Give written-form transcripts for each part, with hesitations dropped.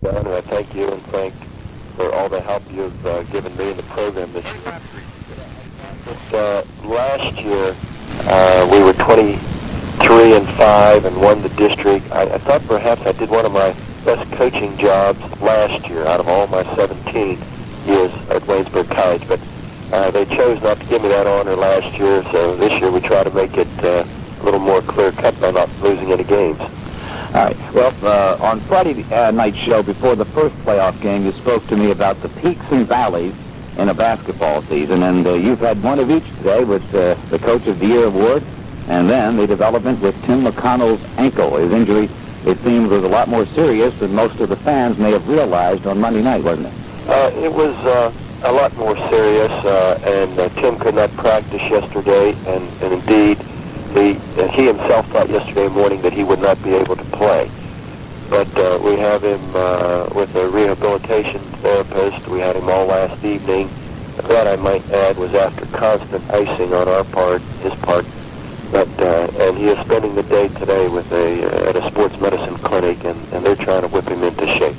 John, and I thank you and thank for all the help you've given me in the program this year. Last year, we were 23-5 and won the district. I thought perhaps I did one of my best coaching jobs last year out of all my 17 years at Waynesburg College, but they chose not to give me that honor last year, so this year we try to make it a little more clear-cut by not losing any games. All right. Well, on Friday night show before the first playoff game, you spoke to me about the peaks and valleys in a basketball season, and you've had one of each today with the Coach of the Year award, and then the development with Tim McConnell's ankle. His injury, it seems, was a lot more serious than most of the fans may have realized on Monday night, wasn't it? It was a lot more serious, and Tim could not practice yesterday, and indeed, he himself thought yesterday morning that he would not be able to play. But we have him with a rehabilitation therapist. We had him all last evening. That, I might add, was after constant icing on our part, his part. But and he is spending the day today with at a sports medicine clinic, and they're trying to whip him into shape.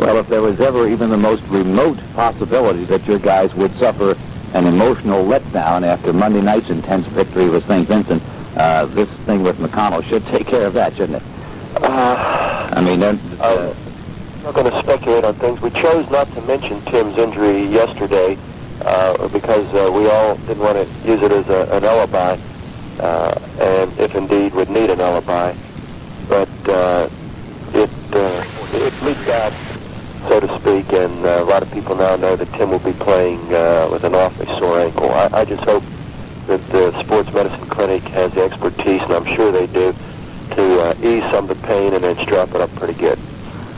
Well, if there was ever even the most remote possibility that your guys would suffer an emotional letdown after Monday night's intense victory with St. Vincent, this thing with McConnell should take care of that, shouldn't it? I mean, I'm not going to speculate on things. We chose not to mention Tim's injury yesterday because we all didn't want to use it as an alibi, and if indeed would need an alibi. But it leaked out, so to speak, and a lot of people now know that Tim will be playing with an awfully sore ankle. I just hope that the sports medicine clinic has the expertise, and I'm sure they do, to ease some of the pain and then strap it up pretty good.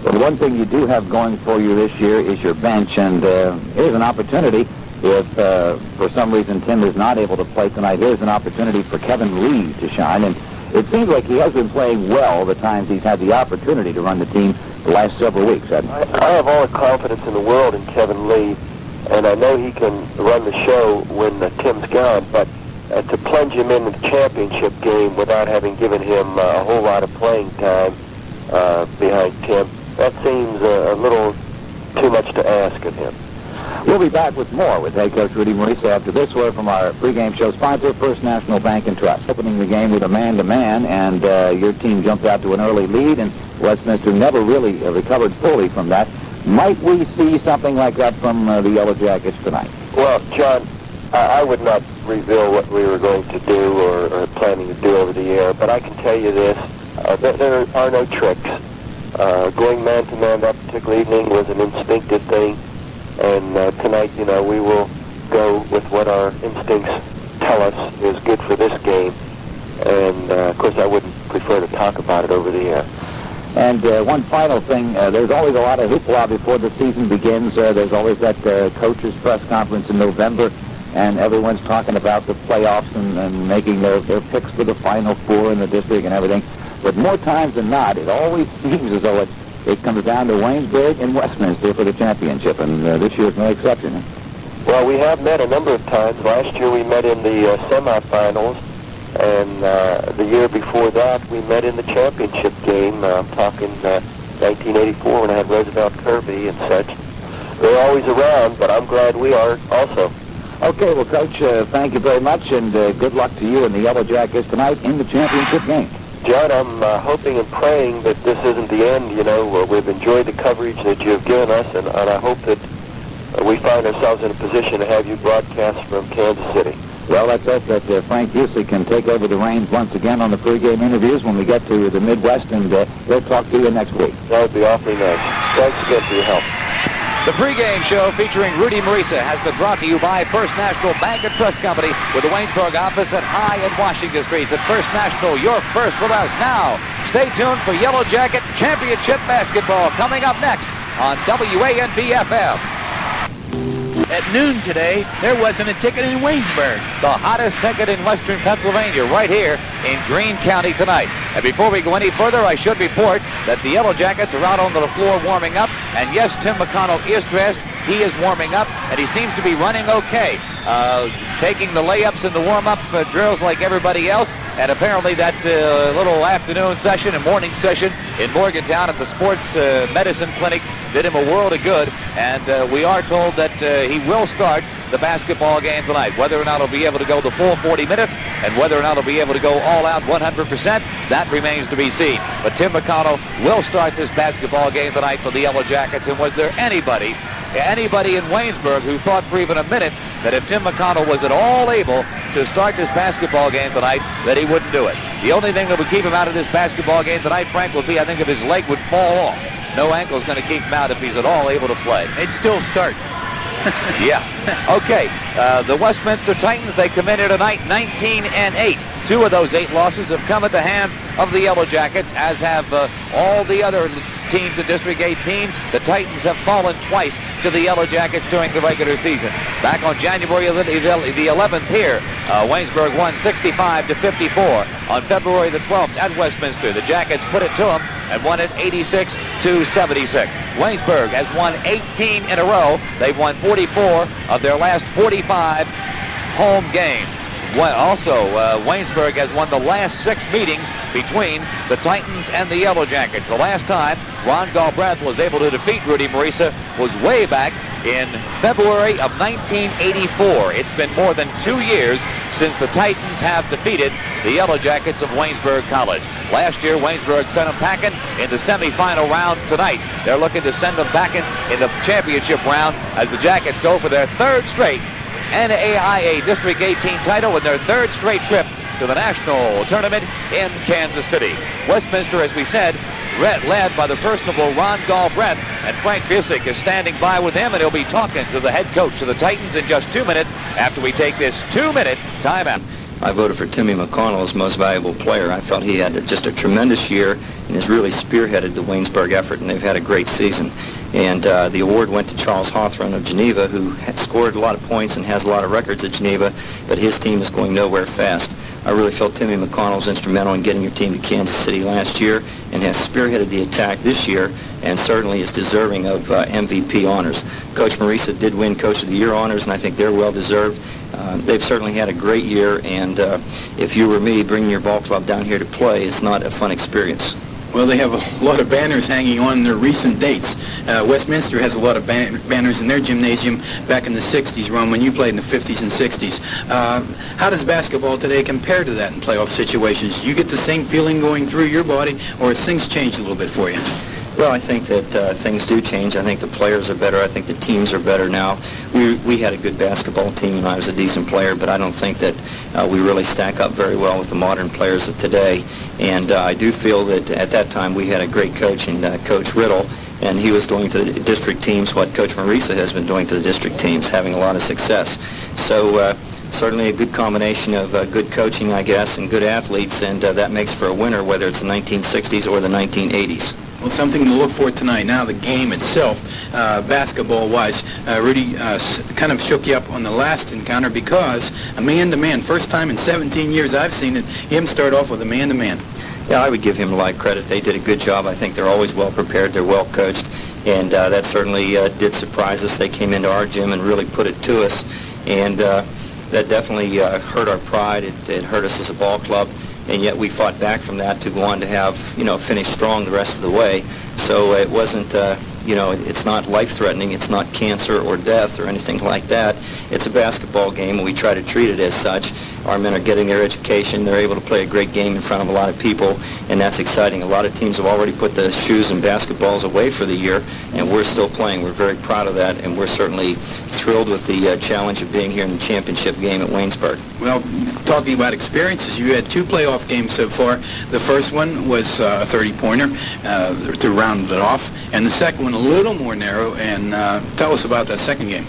Well, one thing you do have going for you this year is your bench, and here's an opportunity. If for some reason Tim is not able to play tonight, here's an opportunity for Kevin Lee to shine, and it seems like he has been playing well the times he's had the opportunity to run the team the last several weeks, hasn't he? I have all the confidence in the world in Kevin Lee, and I know he can run the show when Tim's gone, but to plunge him into the championship game without having given him a whole lot of playing time behind Tim, that seems a little too much to ask of him. We'll be back with more with head coach Rudy Marisa after this word from our pregame show sponsor, First National Bank and Trust. Opening the game with a man-to-man, and your team jumped out to an early lead, and Westminster never really recovered fully from that. Might we see something like that from the Yellow Jackets tonight? Well, John, I would not reveal what we were going to do or planning to do over the air, but I can tell you this, there are no tricks. Going man-to-man that particular evening was an instinctive thing, and tonight, you know, we will go with what our instincts tell us is good for this game, and of course I wouldn't prefer to talk about it over the air. And one final thing, there's always a lot of hoopla before the season begins. There's always that coaches' press conference in November, and everyone's talking about the playoffs and making their picks for the Final Four in the district and everything. But more times than not, it always seems as though it comes down to Waynesburg and Westminster for the championship, and this year's no exception. Well, we have met a number of times. Last year we met in the semifinals, and the year before that we met in the championship game. I'm talking 1984 when I had Roosevelt Kirby and such. They're always around, but I'm glad we are also. Okay, well, Coach, thank you very much, and good luck to you and the Yellow Jackets tonight in the championship game. John, I'm hoping and praying that this isn't the end. You know, we've enjoyed the coverage that you have given us, and I hope that we find ourselves in a position to have you broadcast from Kansas City. Well, let's hope that Frank Busey can take over the reins once again on the pregame interviews when we get to the Midwest, and we'll talk to you next week. That would be awfully nice. Thanks again for your help. The pregame show featuring Rudy Marisa has been brought to you by First National Bank and Trust Company with the Waynesburg office at High and Washington Streets. At First National, you're first with us. Now, stay tuned for Yellow Jacket Championship Basketball coming up next on WANB-FM. At noon today, there wasn't a ticket in Waynesburg. The hottest ticket in western Pennsylvania right here in Greene County tonight. And before we go any further, I should report that the Yellow Jackets are out on the floor warming up. And yes, Tim McConnell is dressed. He is warming up, and he seems to be running okay. taking the layups in the warm-up drills like everybody else. And apparently that little afternoon session and morning session in Morgantown at the Sports Medicine Clinic did him a world of good. And we are told that he will start the basketball game tonight. Whether or not he'll be able to go the full 40 minutes and whether or not he'll be able to go all out 100%, that remains to be seen. But Tim McConnell will start this basketball game tonight for the Yellow Jackets. And was there anybody in Waynesburg who thought for even a minute that if Tim McConnell was at all able to start this basketball game tonight, that he wouldn't do it? The only thing that would keep him out of this basketball game tonight, Frank, would be, I think, if his leg would fall off. No ankle's going to keep him out if he's at all able to play. They'd still start. Yeah. Okay. The Westminster Titans, they come in here tonight 19-8. 2 of those 8 losses have come at the hands of the Yellow Jackets, as have all the other teams in District 18. The Titans have fallen twice to the Yellow Jackets during the regular season. Back on January the 11th here, Waynesburg won 65-54. On February the 12th at Westminster, the Jackets put it to them and won it 86-76. Waynesburg has won 18 in a row. They've won 44 of their last 45 home games. Also, Waynesburg has won the last 6 meetings between the Titans and the Yellow Jackets. The last time Ron Galbraith was able to defeat Rudy Marisa was way back in February of 1984. It's been more than 2 years since the Titans have defeated the Yellow Jackets of Waynesburg College. Last year, Waynesburg sent them packing in the semifinal round tonight. They're looking to send them back in the championship round as the Jackets go for their 3rd straight NAIA District 18 title and their 3rd straight trip to the national tournament in Kansas City. Westminster, as we said, led by the personable Ron Galbraith, and Frank Busick is standing by with him, and he'll be talking to the head coach of the Titans in just 2 minutes after we take this 2-minute timeout. I voted for Timmy McConnell as most valuable player. I felt he had just a tremendous year and has really spearheaded the Waynesburg effort, and they've had a great season. And the award went to Charles Hawthorne of Geneva, who had scored a lot of points and has a lot of records at Geneva, but his team is going nowhere fast. I really felt Timmy McConnell was instrumental in getting your team to Kansas City last year and has spearheaded the attack this year and certainly is deserving of MVP honors. Coach Marisa did win Coach of the Year honors, and I think they're well-deserved. They've certainly had a great year, and if you were me, bringing your ball club down here to play is not a fun experience. Well, they have a lot of banners hanging on their recent dates. Westminster has a lot of banners in their gymnasium back in the 60s, Ron, when you played in the 50s and 60s. How does basketball today compare to that in playoff situations? You get the same feeling going through your body, or has things changed a little bit for you? Well, I think that things do change. I think the players are better. I think the teams are better now. We had a good basketball team, and I was a decent player, but I don't think that we really stack up very well with the modern players of today. And I do feel that at that time we had a great coach in Coach Riddle, and he was doing to the district teams what Coach Marisa has been doing to the district teams, having a lot of success. So certainly a good combination of good coaching, I guess, and good athletes, and that makes for a winner, whether it's the 1960s or the 1980s. Well, something to look for tonight. Now the game itself, basketball-wise, Rudy kind of shook you up on the last encounter because a man-to-man, first time in 17 years I've seen it, him start off with a man-to-man. Yeah, I would give him a lot of credit. They did a good job. I think they're always well prepared. They're well coached, and that certainly did surprise us. They came into our gym and really put it to us, and that definitely hurt our pride. It hurt us as a ball club. And yet we fought back from that to go on to have, finish strong the rest of the way. So it wasn't, it's not life-threatening. It's not cancer or death or anything like that. It's a basketball game, and we try to treat it as such. Our men are getting their education. They're able to play a great game in front of a lot of people, and that's exciting. A lot of teams have already put the shoes and basketballs away for the year, and we're still playing. We're very proud of that, and we're certainly thrilled with the challenge of being here in the championship game at Waynesburg. Well, talking about experiences, you had 2 playoff games so far. The first one was a 30-pointer to round it off, and the second one a little more narrow. And tell us about that second game.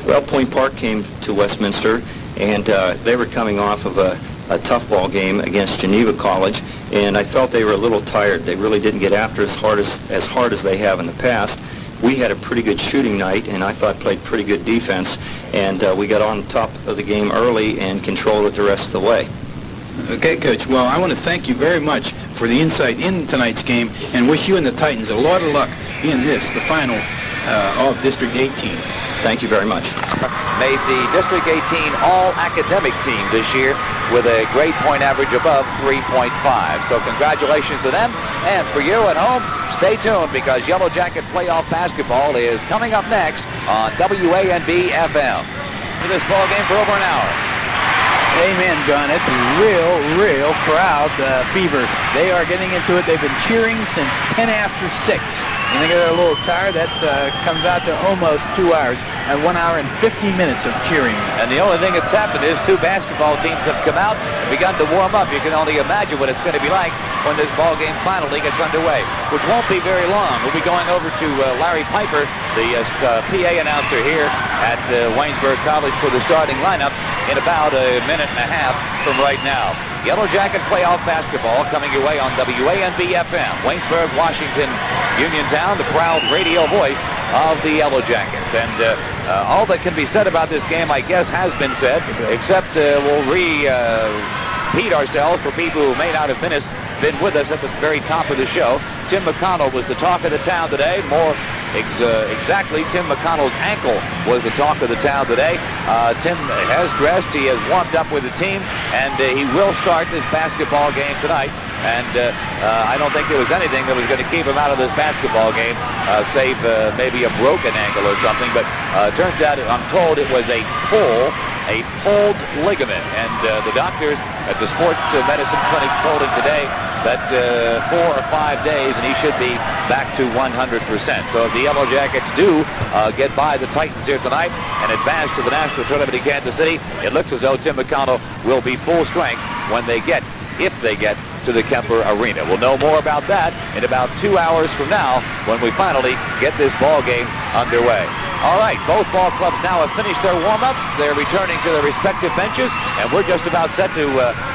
Well, Point Park came to Westminster, and they were coming off of a tough ball game against Geneva College, and I felt they were a little tired. They really didn't get after as hard as they have in the past. We had a pretty good shooting night, and I thought played pretty good defense, and we got on top of the game early and controlled it the rest of the way. Okay, Coach. Well, I want to thank you very much for the insight in tonight's game and wish you and the Titans a lot of luck in this, the final of District 18. Thank you very much. Made the District 18 all-academic team this year with a grade point average above 3.5. So congratulations to them. And for you at home, stay tuned because Yellow Jacket playoff basketball is coming up next on WANB FM. For this ball game for over an hour. Amen, John. It's a real crowd fever. They are getting into it. They've been cheering since 10 after 6. You think they're a little tired? That comes out to almost 2 hours and 1 hour and 50 minutes of cheering. And the only thing that's happened is two basketball teams have come out and begun to warm up. You can only imagine what it's going to be like when this ball game finally gets underway, which won't be very long. We'll be going over to Larry Piper, the PA announcer here at Waynesburg College for the starting lineups in about a minute and a half from right now. Yellow Jacket playoff basketball coming your way on WANB FM. Waynesburg, Washington, Uniontown, the proud radio voice of the Yellow Jackets. And all that can be said about this game, I guess, has been said, except we'll repeat ourselves for people who may not have been with us at the very top of the show. Tim McConnell was the talk of the town today. More exactly, Tim McConnell's ankle was the talk of the town today. Tim has dressed. He has warmed up with the team, and he will start this basketball game tonight. And I don't think there was anything that was going to keep him out of this basketball game, save maybe a broken ankle or something. But turns out, I'm told it was a pulled ligament. And the doctors at the sports medicine clinic told him today that 4 or 5 days and he should be back to 100%. So if the Yellow Jackets do get by the Titans here tonight and advance to the national tournament in Kansas City, it looks as though Tim McConnell will be full strength when they get, if they get, to the Kemper Arena. We'll know more about that in about 2 hours from now when we finally get this ball game underway. All right, both ball clubs now have finished their warm-ups. They're returning to their respective benches, and we're just about set to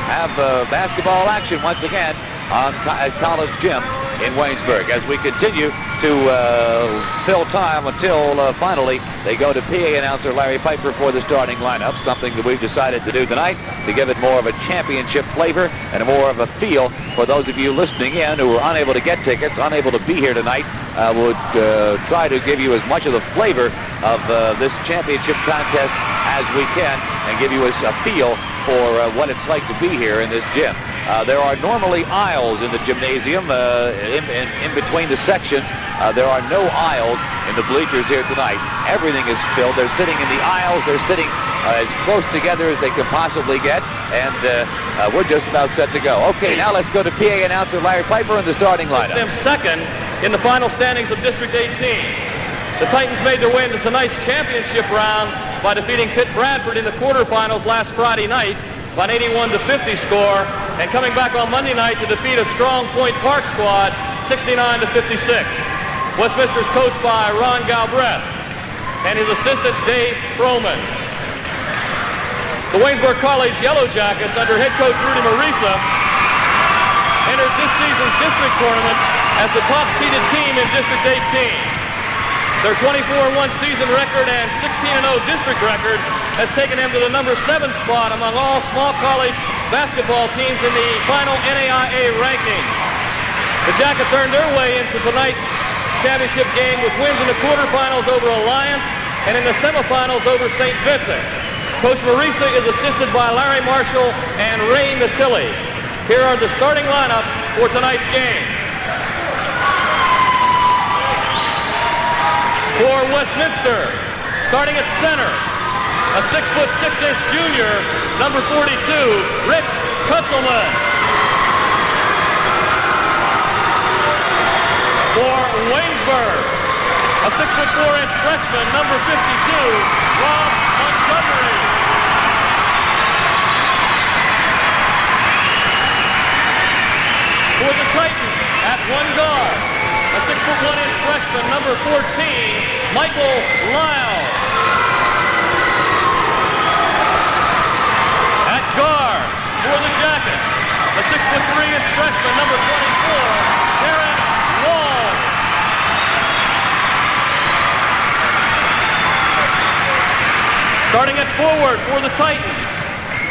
have basketball action once again at College Gym in Waynesburg as we continue to fill time until finally they go to PA announcer Larry Piper for the starting lineup, something that we've decided to do tonight to give it more of a championship flavor and more of a feel for those of you listening in who are unable to get tickets, unable to be here tonight. Would try to give you as much of the flavor of this championship contest as we can and give you a feel for what it's like to be here in this gym. There are normally aisles in the gymnasium in between the sections. There are no aisles in the bleachers here tonight. Everything is filled. They're sitting in the aisles. They're sitting as close together as they can possibly get, and we're just about set to go. Okay, now let's go to PA announcer Larry Piper in the starting lineup. Them second in the final standings of District 18. The Titans made their way into tonight's championship round by defeating Pitt Bradford in the quarterfinals last Friday night by an 81-50 score, and coming back on Monday night to defeat a strong Point Park squad 69-56. Westminster's coached by Ron Galbraith and his assistant Dave Froman. The Waynesburg College Yellow Jackets under head coach Rudy Marisa entered this season's district tournament as the top-seeded team in District 18. Their 24-1 season record and 16-0 district record has taken them to the number 7 spot among all small college basketball teams in the final NAIA ranking. The Jackets earned their way into tonight's championship game with wins in the quarterfinals over Alliance and in the semifinals over St. Vincent. Coach Marisa is assisted by Larry Marshall and Ray Natilli. Here are the starting lineups for tonight's game. For Westminster, starting at center, a 6'6" junior, number 42, Rich Kutzelman. For Waynesburg, a 6'4" freshman, number 52, Rob Montgomery. For the Titans, at one guard, a 6'1" freshman, number 14, Michael Lyle. At guard, for the Jackets, a 6'3" freshman, number 24, Aaron Wall. Starting at forward for the Titans,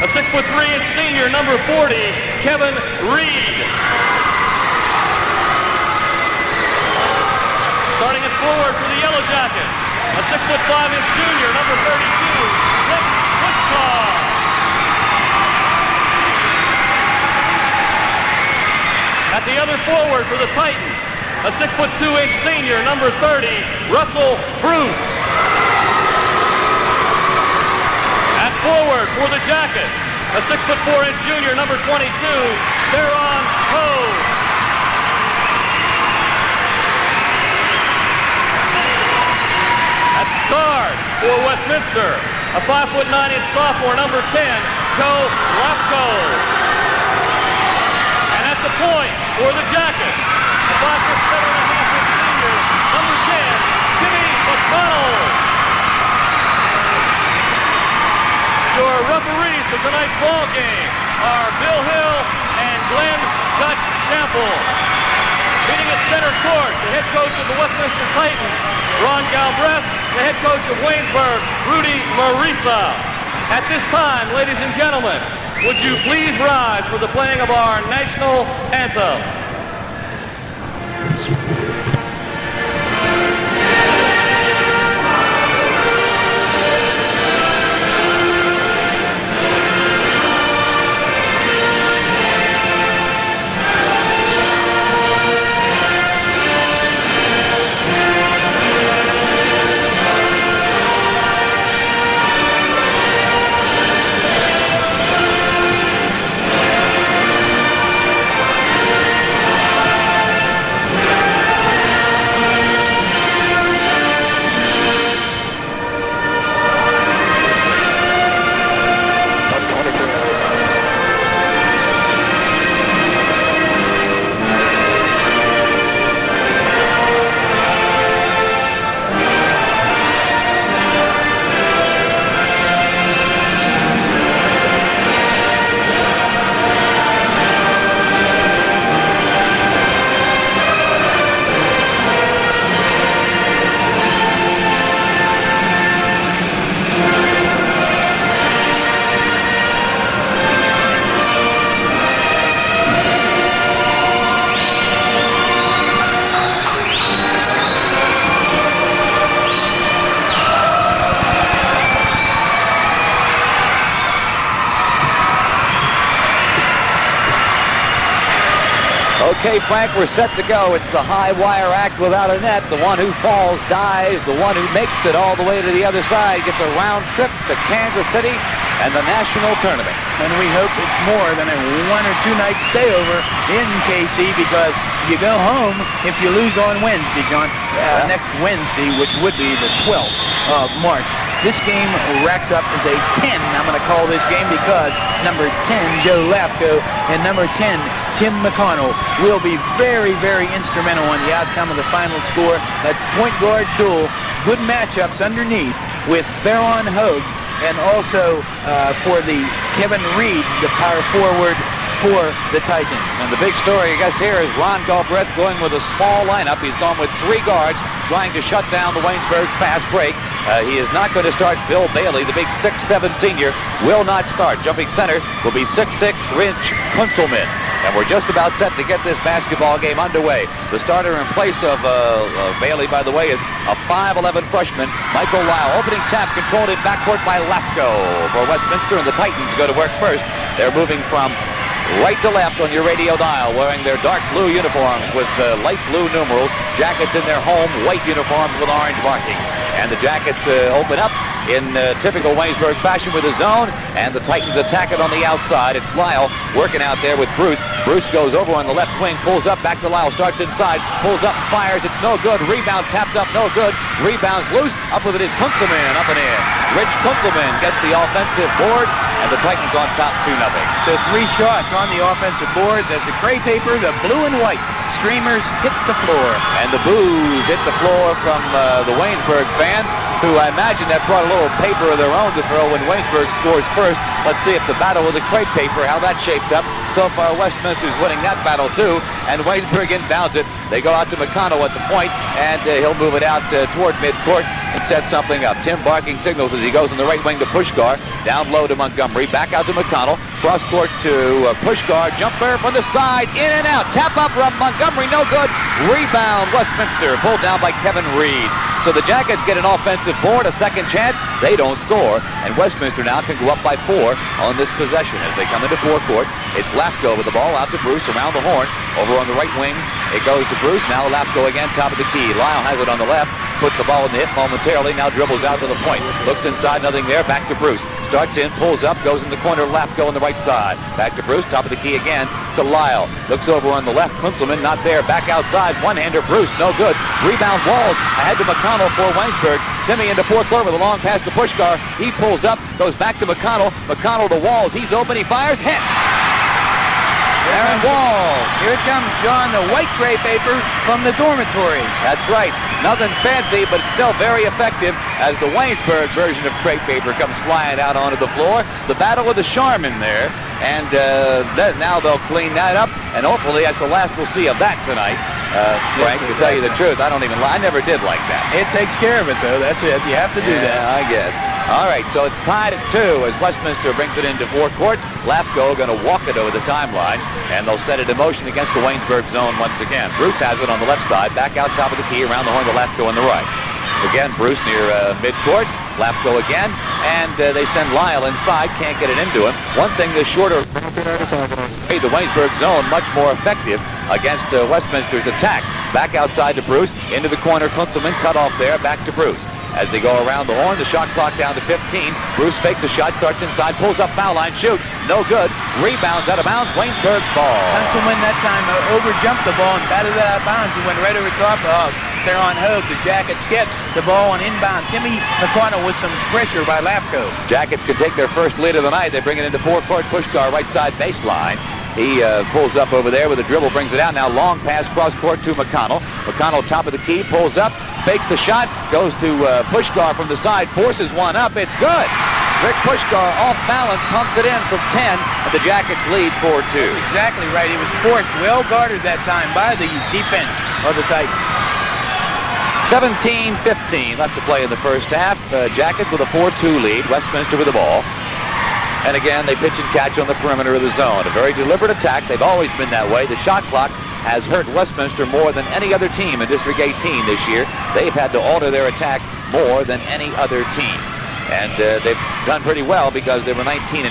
a 6'3" senior, number 40, Kevin Reed. Starting at forward for the Yellow Jackets, a 6'5" junior, number 32, Nick Wichita. At the other forward for the Titans, a 6'2" senior, number 30, Russell Bruce. At forward for the Jackets, a 6'4" junior, number 22, Theron Ho. At guard for Westminster, a 5'9" sophomore, number 10, Joe Lafko. And at the point for the Jackets, a 5'7.5" senior, number 10, Jimmy McConnell. Your referees for tonight's ball game are Bill Hill and Glenn Dutch Chample. Meeting at center court, the head coach of the Westminster Titans, Ron Galbraith, the head coach of Waynesburg, Rudy Marisa. At this time, ladies and gentlemen, would you please rise for the playing of our national anthem? Okay, Frank, we're set to go. It's the high wire act without a net. The one who falls dies. The one who makes it all the way to the other side gets a round trip to Kansas City and the national tournament. And we hope it's more than a 1 or 2 night stay over in KC, because you go home if you lose on Wednesday, John. Next Wednesday, which would be the 12th of March. This game racks up as a 10. I'm going to call this game because number 10, Joe Lafko, and number 10, Tim McConnell, will be very, very instrumental on the outcome of the final score. That's point guard duel. Good matchups underneath with Theron Hogue, and also for the Kevin Reed, the power forward for the Titans. And the big story, I guess, here is Ron Galbraith going with a small lineup. He's gone with 3 guards, trying to shut down the Waynesburg fast break. He is not going to start Bill Bailey, the big 6'7" senior, will not start. Jumping center will be 6'6" Rich Kunzelman. And we're just about set to get this basketball game underway. The starter in place of Bailey, by the way, is a 5'11" freshman, Michael Lyle. Opening tap controlled in backcourt by Lafko for Westminster, and the Titans go to work first. They're moving from right to left on your radio dial, wearing their dark blue uniforms with light blue numerals. Jackets in their home white uniforms with orange marking. And the Jackets open up in typical Waynesburg fashion with a zone, and the Titans attack it on the outside. It's Lyle working out there with Bruce. Bruce goes over on the left wing, pulls up, back to Lyle, starts inside, pulls up, fires, it's no good. Rebound tapped up, no good. Rebounds loose, up with it is Kunzelman, up and in. Rich Kunzelman gets the offensive board, and the Titans on top 2-0. So 3 shots on the offensive boards as the gray paper, the blue and white streamers hit the floor. And the boos hit the floor from the Waynesburg fans, who I imagine that brought a little paper of their own to throw when Waynesburg scores first. Let's see if the battle with the crepe paper, how that shapes up. So far, Westminster's winning that battle, too. And Waynesburg inbounds it. They go out to McConnell at the point, and he'll move it out toward midcourt and set something up. Tim Barking signals as he goes in the right wing to Pushkar. Down low to Montgomery. Back out to McConnell. Cross court to Pushkar. Jumper from the side. In and out. Tap up from Montgomery. No good. Rebound, Westminster, pulled down by Kevin Reed. So the Jackets get an offensive board, a second chance. They don't score, and Westminster now can go up by 4 on this possession as they come into forecourt. It's Lafko with the ball out to Bruce around the horn. Over on the right wing, it goes to Bruce. Now Lafko again, top of the key. Lyle has it on the left. Puts the ball in the hip momentarily. Now dribbles out to the point. Looks inside, nothing there. Back to Bruce. Starts in, pulls up, goes in the corner. Lafko on the right side. Back to Bruce, top of the key again to Lyle. Looks over on the left. Kunzelman not there. Back outside. One-hander. Bruce, no good. Rebound Walls. Ahead to McConnell for Weinsberg. Timmy into forecourt with a long pass to Pushkar. He pulls up, goes back to McConnell. McConnell to Walls. He's open. He fires. Hits. Aaron Walls. Here it comes, John, the white gray paper from the dormitories. That's right. Nothing fancy, but it's still very effective as the Waynesburg version of crepe paper comes flying out onto the floor. The battle with the Charmin there, and now they'll clean that up, and hopefully that's the last we'll see of that tonight. Frank, to tell you the truth, I never did like that. It takes care of it, though. That's it. You have to do that. I guess. All right, so it's tied at 2 as Westminster brings it into forecourt. Lafko going to walk it over the timeline, and they'll set it in motion against the Waynesburg zone once again. Bruce has it on the left side, back out top of the key, around the horn to Lafko on the right. Again, Bruce near midcourt. Lafko again, and they send Lyle inside, can't get it into him. One thing, the shorter made the Waynesburg zone much more effective against Westminster's attack. Back outside to Bruce, into the corner, Kunzelman cut off there, back to Bruce. As they go around the horn, the shot clock down to 15. Bruce fakes a shot, starts inside, pulls up foul line, shoots, no good. Rebounds out of bounds, Waynesburg's ball. Kunzelman that time overjumped the ball and batted it out of bounds. He went right over top of Theron Hogue. The Jackets get the ball on inbound. Timmy McConnell with some pressure by Lafko. Jackets can take their first lead of the night. They bring it into forecourt. Pushkar right side baseline. He pulls up over there with a dribble, brings it out. Now long pass cross court to McConnell. McConnell top of the key, pulls up, fakes the shot, goes to Pushkar from the side, forces one up. It's good. Rick Pushkar off balance, pumps it in from 10, and the Jackets lead 4-2. That's exactly right. He was forced, well guarded that time by the defense of the Titans. 17-15 left to play in the first half. Jackets with a 4-2 lead. Westminster with the ball. And again, they pitch and catch on the perimeter of the zone. A very deliberate attack. They've always been that way. The shot clock has hurt Westminster more than any other team in District 18 this year. They've had to alter their attack more than any other team. And they've done pretty well because they were 19-8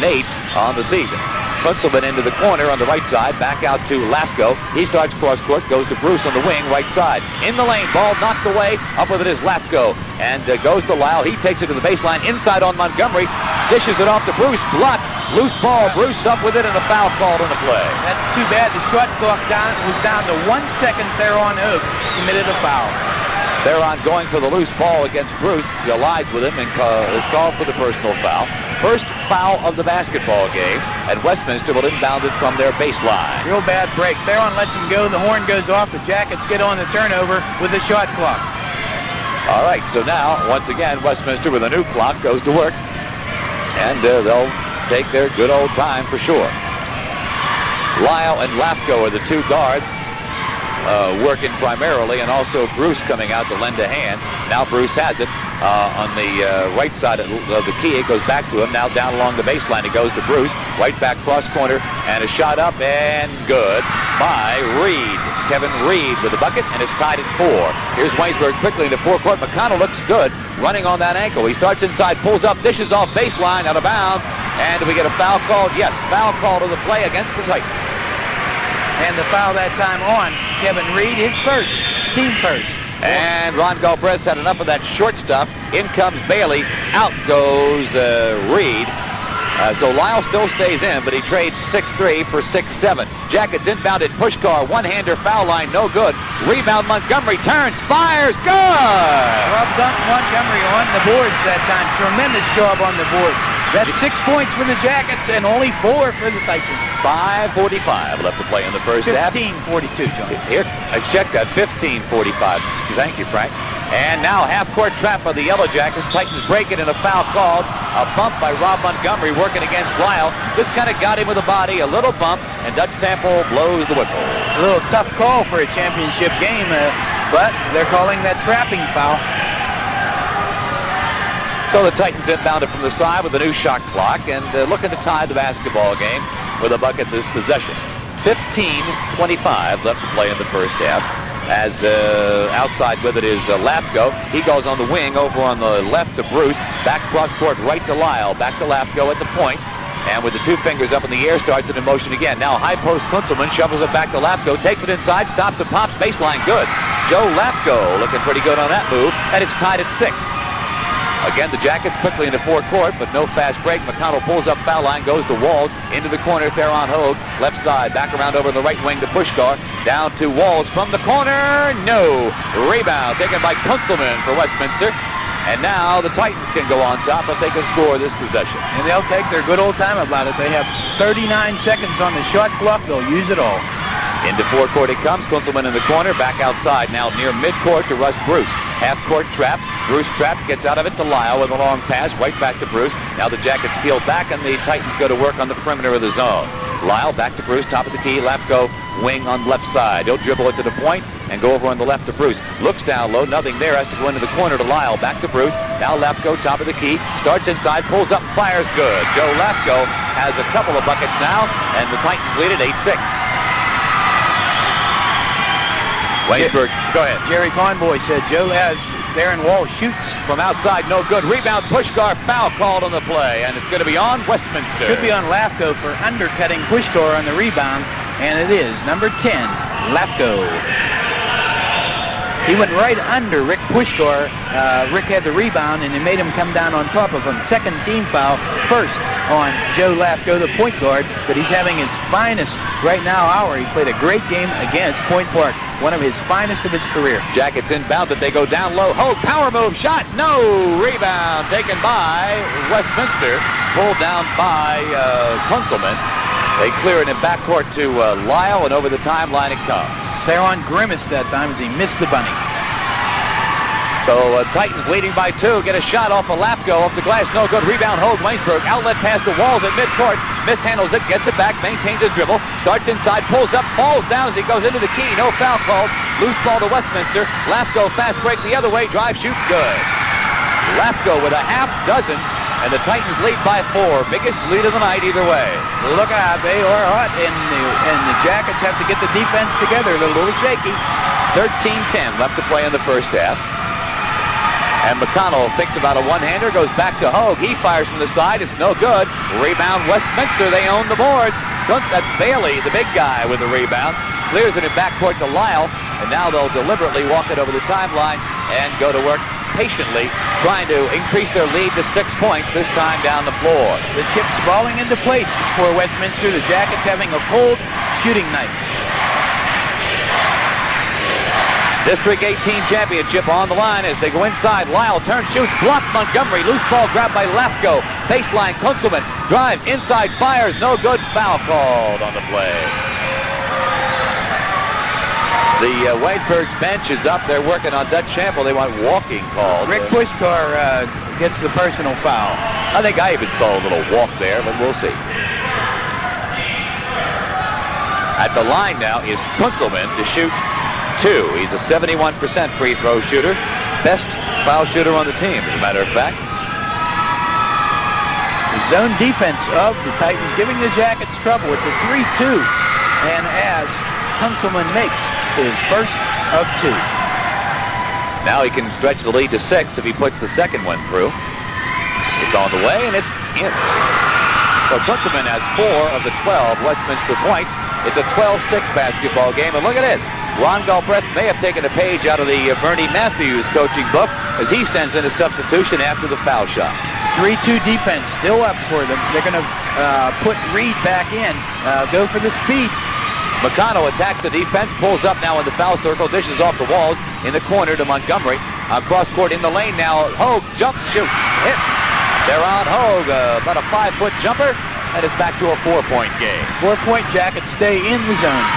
on the season. Kunzelman into the corner on the right side, back out to Lafko. He starts cross court, goes to Bruce on the wing, right side. In the lane, ball knocked away. Up with it is Lafko, and goes to Lyle. He takes it to the baseline, inside on Montgomery. Dishes it off to Bruce, blocked. Loose ball, Bruce up with it, and a foul called on the play. That's too bad. The shot clock was down to 1 second. Theron Hogue committed a foul. Theron going for the loose ball against Bruce. He allies with him and is called for the personal foul. First foul of the basketball game, and Westminster will inbound it from their baseline. Real bad break. Theron lets him go. The horn goes off. The Jackets get on the turnover with the shot clock. All right, so now, once again, Westminster with a new clock goes to work, and they'll take their good old time for sure. Lyle and Lafko are the two guards working primarily, and also Bruce coming out to lend a hand. Now Bruce has it on the right side of the key. It goes back to him. Now down along the baseline, it goes to Bruce. Right back cross corner, and a shot up, and good by Reed. Kevin Reed with the bucket, and it's tied at 4. Here's Waynesburg quickly into forecourt. McConnell looks good running on that ankle. He starts inside, pulls up, dishes off baseline, out of bounds. And do we get a foul called? Yes, foul call to the play against the Titans. And the foul that time on Kevin Reed, his first, team first. And Ron Galbraith had enough of that short stuff. In comes Bailey. Out goes Reed. So Lyle still stays in, but he trades 6-3 for 6-7. Jackets inbounded. Pushkar, one-hander, foul line, no good. Rebound, Montgomery turns, fires, good! Rob Montgomery on the boards that time. Tremendous job on the boards. That's 6 points for the Jackets and only 4 for the Titans. 5:45 left to play in the first half. 15:42, John. Here, I checked that. 15:45. Thank you, Frank. And now half-court trap of the Yellow Jackets. Titans break it, and a foul called. A bump by Rob Montgomery working against Lyle. This kind of got him with a body. A little bump, and Dutch Sample blows the whistle. A little tough call for a championship game, but they're calling that trapping foul. So the Titans inbounded from the side with a new shot clock and looking to tie the basketball game with a bucket this possession. 15:25 left to play in the first half. as outside with it is Lafko. He goes on the wing over on the left to Bruce. Back cross court right to Lyle. Back to Lafko at the point. And with the two fingers up in the air, starts it in motion again. Now high post Kunzelman shovels it back to Lafko, takes it inside, stops and pops, baseline good. Joe Lafko looking pretty good on that move, and it's tied at 6. Again, the Jackets quickly into forecourt, but no fast break. McConnell pulls up foul line, goes to Walls, into the corner, Theron Hogue, left side, back around over the right wing to Pushkar, down to Walls from the corner, no. Rebound taken by Kunzelman for Westminster. And now the Titans can go on top if they can score this possession. And they'll take their good old time about it. They have 39 seconds on the shot clock. They'll use it all. Into forecourt it comes. Kunzelman in the corner, back outside. Now near midcourt to Russ Bruce. Half-court trap. Bruce trapped, gets out of it to Lyle with a long pass, right back to Bruce. Now the Jackets peel back, and the Titans go to work on the perimeter of the zone. Lyle back to Bruce, top of the key. Lafko wing on left side. He'll dribble it to the point and go over on the left to Bruce. Looks down low, nothing there. Has to go into the corner to Lyle. Back to Bruce. Now Lafko, top of the key. Starts inside, pulls up, fires good. Joe Lafko has a couple of buckets now, and the Titans lead at 8-6. Waynesburg, go ahead. Jerry Conboy said Joe has Theron Walls shoots from outside, no good. Rebound, Pushkar, foul called on the play, and it's going to be on Westminster. Should be on Lafko for undercutting Pushkar on the rebound, and it is number 10, Lafko. He went right under Rick Pushkar. Rick had the rebound, and he made him come down on top of him. Second team foul, first on Joe Lafko, the point guard, but he's having his finest right now hour. He played a great game against Point Park, one of his finest of his career. Jackets inbound, but they go down low. Hogue, power move, shot, no! Rebound taken by Westminster, pulled down by Kunzelman. They clear it in backcourt to Lyle, and over the timeline it comes. Theron grimaced that time as he missed the bunny. So Titans leading by 2. Get a shot off of Lafko, off the glass, no good. Rebound, Hogue, Waynesburg. Outlet pass to Walls at midcourt. Mishandles it, gets it back, maintains his dribble. Starts inside, pulls up, falls down as he goes into the key. No foul called. Loose ball to Westminster. Lafko fast break the other way. Drive, shoots, good. Lafko with a half dozen. And the Titans lead by 4. Biggest lead of the night either way. Look out, they are hot, and the Jackets have to get the defense together. They're a little shaky. 13-10 left to play in the first half. And McConnell thinks about a one-hander, goes back to Hogue. He fires from the side. It's no good. Rebound, Westminster. They own the boards. That's Bailey, the big guy, with the rebound. Clears it in backcourt to Lyle. And now they'll deliberately walk it over the timeline and go to work patiently, trying to increase their lead to 6 points, this time down the floor. The chips falling into place for Westminster. The Jackets having a cold shooting night. District 18 championship on the line as they go inside. Lyle turns, shoots, blocked Montgomery. Loose ball grabbed by Lafko. Baseline, Kunzelman drives inside, fires, no good. Foul called on the play. The Waynesburg's bench is up. They're working on Dutch Chample. They want walking called. Rick Pushkar gets the personal foul. I think I even saw a little walk there, but we'll see. At the line now is Kunzelman to shoot 2. He's a 71% free throw shooter. Best foul shooter on the team, as a matter of fact. The zone defense of the Titans giving the Jackets trouble. It's a 3-2. And as Kunzelman makes his first of 2. Now he can stretch the lead to 6 if he puts the second one through. It's on the way, and it's in. So Kunzelman has 4 of the 12 Westminster points. It's a 12-6 basketball game, and look at this. Ron Galbraith may have taken a page out of the Bernie Matthews coaching book as he sends in a substitution after the foul shot. 3-2 defense still up for them. They're going to put Reed back in, go for the speed. McConnell attacks the defense, pulls up now in the foul circle, dishes off the Walls in the corner to Montgomery. Cross court in the lane now. Hogue jumps, shoots, hits. They're on Hogue, about a 5-foot jumper, and it's back to a 4-point game. 4-point Jackets stay in the zone.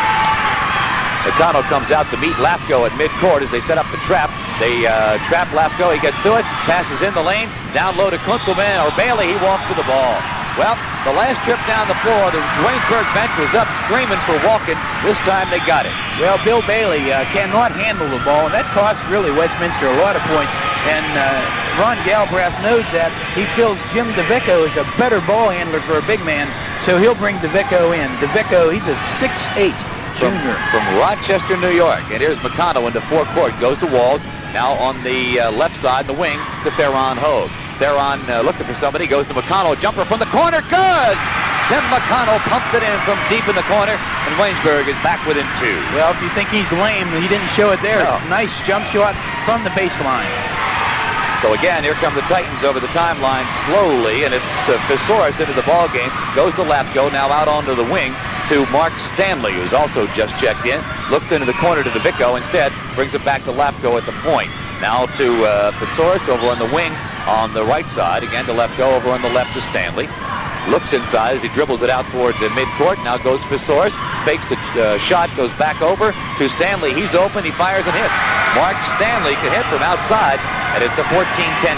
McConnell comes out to meet Lafko at midcourt as they set up the trap. They trap Lafko, he gets to it, passes in the lane, down low to Kunzelman, or Bailey, he walks with the ball. Well, the last trip down the floor, the Waynesburg bench was up screaming for walking. This time they got it. Well, Bill Bailey cannot handle the ball, and that cost really Westminster a lot of points. And Ron Galbraith knows that. He feels Jim DeVicco is a better ball handler for a big man, so he'll bring DeVicco in. DeVicco, he's a 6'8", from Rochester, New York. And here's McConnell into forecourt. Goes to Walls. Now on the left side, the wing, to Theron Hogue. Theron looking for somebody. Goes to McConnell. Jumper from the corner. Good! Tim McConnell pumped it in from deep in the corner, and Waynesburg is back within 2. Well, if you think he's lame, he didn't show it there. No. Nice jump shot from the baseline. So again, here come the Titans over the timeline slowly, and it's Fisoris into the ball game. Goes to Lapko, now out onto the wing to Mark Stanley, who's also just checked in. Looks into the corner to DeVicco. Instead, brings it back to Lapko at the point. Now to Fisoris over on the wing on the right side. Again to Lapko over on the left to Stanley. Looks inside as he dribbles it out toward the midcourt. Now goes Fisoris. Fakes the shot, goes back over to Stanley. He's open. He fires and hits. Mark Stanley can hit from outside, and it's a 14-10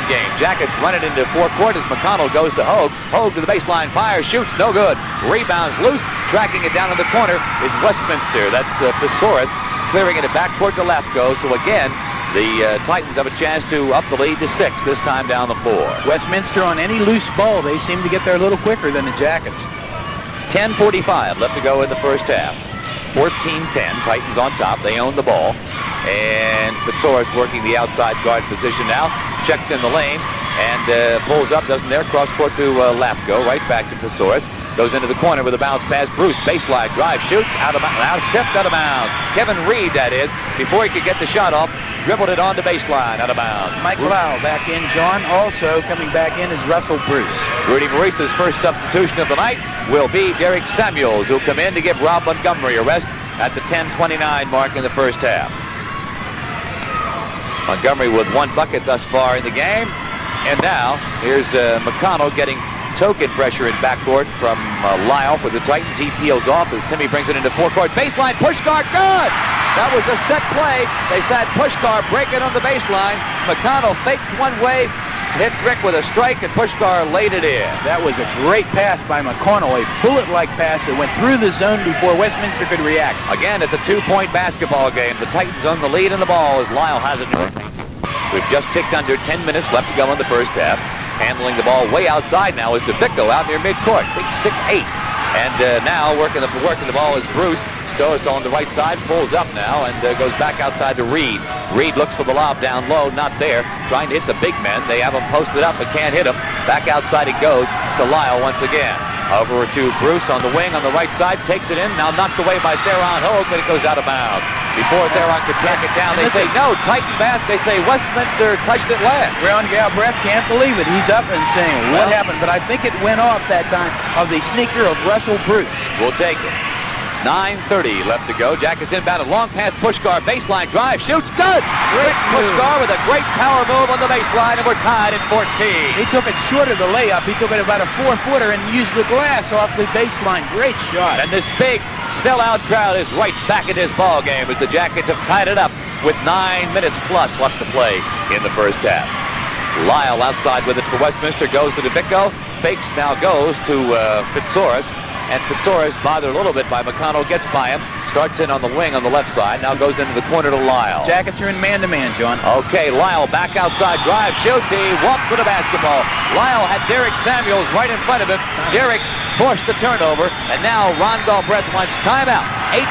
game. Jackets run it into forecourt as McConnell goes to Hogue. Hogue to the baseline, fires, shoots, no good. Rebounds loose. Tracking it down in the corner is Westminster. That's Fisoris clearing it back toward the left goes. So again, the Titans have a chance to up the lead to 6 this time down the floor. Westminster on any loose ball, they seem to get there a little quicker than the Jackets. 10:45 left to go in the first half. 14-10, Titans on top. They own the ball. And Fisoris working the outside guard position now. Checks in the lane and pulls up, doesn't there. Cross court to Lapko, right back to Fisoris. Goes into the corner with a bounce pass. Bruce, baseline drive, shoots, out of bounds, stepped out of bounds. Kevin Reed, that is, before he could get the shot off, dribbled it on the baseline, out of bounds. Mike Lau back in, John. Also coming back in is Russell Bruce. Rudy Maurice's first substitution of the night will be Derek Samuels, who'll come in to give Rob Montgomery a rest at the 10:29 mark in the first half. Montgomery with 1 bucket thus far in the game. And now, here's McConnell getting token pressure in backcourt from Lyle for the Titans. He peels off as Timmy brings it into forecourt. Baseline, Pushkar, good! That was a set play. They said Pushkar breaking on the baseline. McConnell faked one way, hit Rick with a strike, and Pushkar laid it in. That was a great pass by McConnell, a bullet-like pass that went through the zone before Westminster could react. Again, it's a 2-point basketball game. The Titans on the lead in the ball as Lyle has it. We've just ticked under 10 minutes left to go in the first half. Handling the ball way outside now is DeVicco out near midcourt. Big 6'8". And now working the ball is Bruce. Stois on the right side, pulls up now and goes back outside to Reed. Reed looks for the lob down low, not there. Trying to hit the big men. They have him posted up but can't hit him. Back outside he goes to Lyle once again. Over to Bruce on the wing on the right side, takes it in, now knocked away by Theron Hogue, but it goes out of bounds. Before Theron could track it down, they say no, Titan back. They say Westminster touched it last. Ron Galbraith can't believe it. He's up and saying, what happened? But I think it went off that time of the sneaker of Russell Bruce. We'll take it. 9:30 left to go. Jackets inbound, a long pass, Pushkar, baseline drive, shoots, good! Rick Pushkar with a great power move on the baseline, and we're tied at 14. He took it short of the layup. He took it about a 4-footer and used the glass off the baseline. Great shot. And this big sellout crowd is right back in this ball game as the Jackets have tied it up with 9 minutes plus left to play in the first half. Lyle outside with it for Westminster, goes to DeVicco. Fakes now goes to Fisoris. And Fisoris, bothered a little bit by McConnell, gets by him. Starts in on the wing on the left side. Now goes into the corner to Lyle. Jackets are in man-to-man, John. Okay, Lyle back outside. Drive, shoots. He walked with the basketball. Lyle had Derek Samuels right in front of him. Derek forced the turnover. And now Ron Galbraith wants timeout.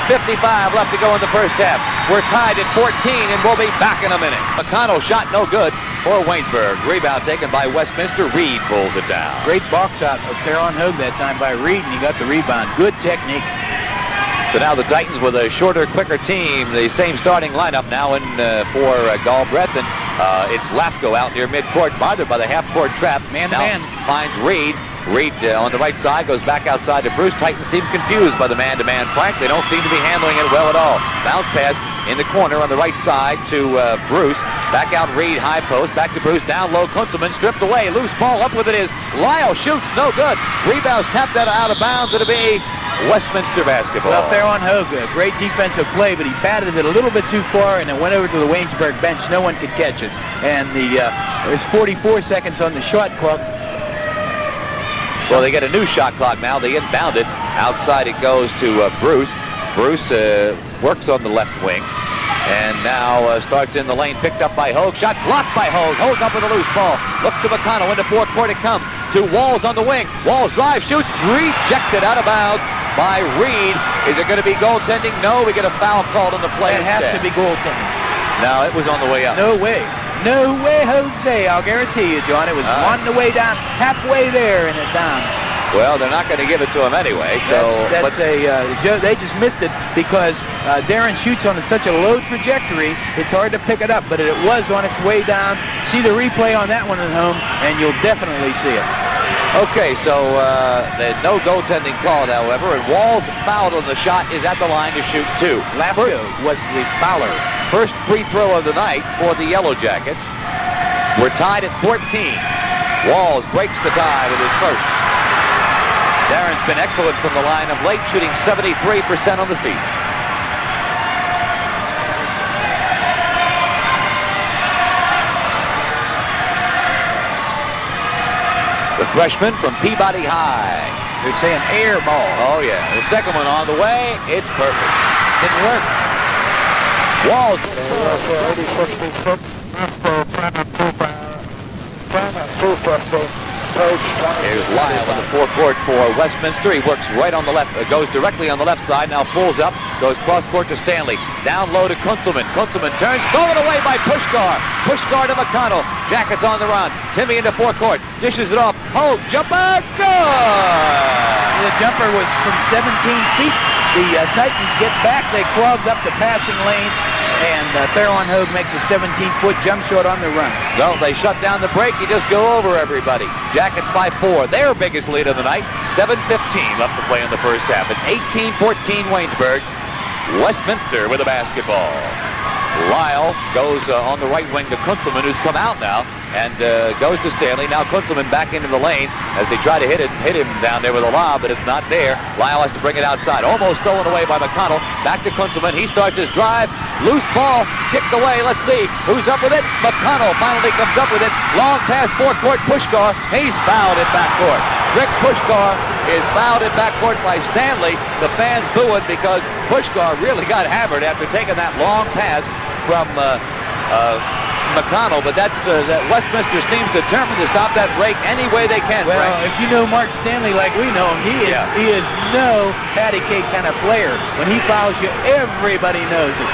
8:55 left to go in the first half. We're tied at 14, and we'll be back in a minute. McConnell shot no good for Waynesburg. Rebound taken by Westminster. Reed pulls it down. Great box out of Theron Hogue that time by Reed, and he got the rebound. Good technique. So now the Titans with a shorter, quicker team. The same starting lineup now in for Galbraith. And it's Lapko out near midcourt, bothered by the half-court trap. Man-to-man. Finds Reed. Reed on the right side goes back outside to Bruce. Titans seem confused by the man-to-man flank. They don't seem to be handling it well at all. Bounce pass in the corner on the right side to Bruce. Back out Reed, high post. Back to Bruce, down low. Kunzelman stripped away. Loose ball, up with it is Lyle. Shoots, no good. Rebounds tapped out of bounds. It'll be Westminster basketball. Well, Theron Hogue, a great defensive play, but he batted it a little bit too far and it went over to the Waynesburg bench. No one could catch it. And there's 44 seconds on the shot clock. Well, they get a new shot clock now. They inbound it. Outside it goes to Bruce. Bruce works on the left wing. And now starts in the lane, picked up by Hogue. Shot blocked by Hogue. Hogue up with a loose ball. Looks to McConnell. Into forecourt it comes. To Walls on the wing. Walls drive, shoots. Rejected out of bounds. by Reed. Is it going to be goaltending? No, we get a foul called on the play. It has to be goaltending. No, it was on the way up. No way. No way, Jose. I'll guarantee you, John. It was on the way down, halfway there, and it down. Well, they're not going to give it to him anyway. So they just missed it because Darren shoots on such a low trajectory, it's hard to pick it up. But it was on its way down. See the replay on that one at home, and you'll definitely see it. Okay, so there's no goaltending called, however, and Walls fouled on the shot, is at the line to shoot 2. Lafko was the fouler. First free throw of the night for the Yellow Jackets. We're tied at 14. Walls breaks the tie with his first. Darren's been excellent from the line of late, shooting 73% on the season. The freshman from Peabody High. They're saying air ball. Oh, yeah. The second one on the way. It's perfect. Didn't work. Walls. Here's Lyle in the forecourt for Westminster. He works right on the left, goes directly on the left side, now pulls up, goes cross-court to Stanley. Down low to Kunzelman. Kunzelman turns, stolen away by Pushkar. Pushkar to McConnell. Jackets on the run. Timmy into forecourt, dishes it off. Oh, jumper, good! The jumper was from 17 feet. The Titans get back. They clogged up the passing lanes, and Theron Hogue makes a 17-foot jump shot on the run. Well, they shut down the break. You just go over everybody. Jackets by 4. Their biggest lead of the night. 7:15 left to play in the first half. It's 18-14 Waynesburg. Westminster with the basketball. Lyle goes on the right wing to Kunzelman, who's come out now, and goes to Stanley. Now Kunzelman back into the lane as they try to hit him down there with a lob, but it's not there. Lyle has to bring it outside. Almost stolen away by McConnell. Back to Kunzelman. He starts his drive. Loose ball. Kicked away. Let's see who's up with it. McConnell finally comes up with it. Long pass forecourt. Pushkar. He's fouled in backcourt. Rick Pushkar is fouled in backcourt by Stanley. The fans booing because Pushkar really got hammered after taking that long pass from McConnell, but that Westminster seems determined to stop that break any way they can. Well, Frank. if you know Mark Stanley like we know him, he is no patty cake kind of player. When he fouls you, everybody knows it.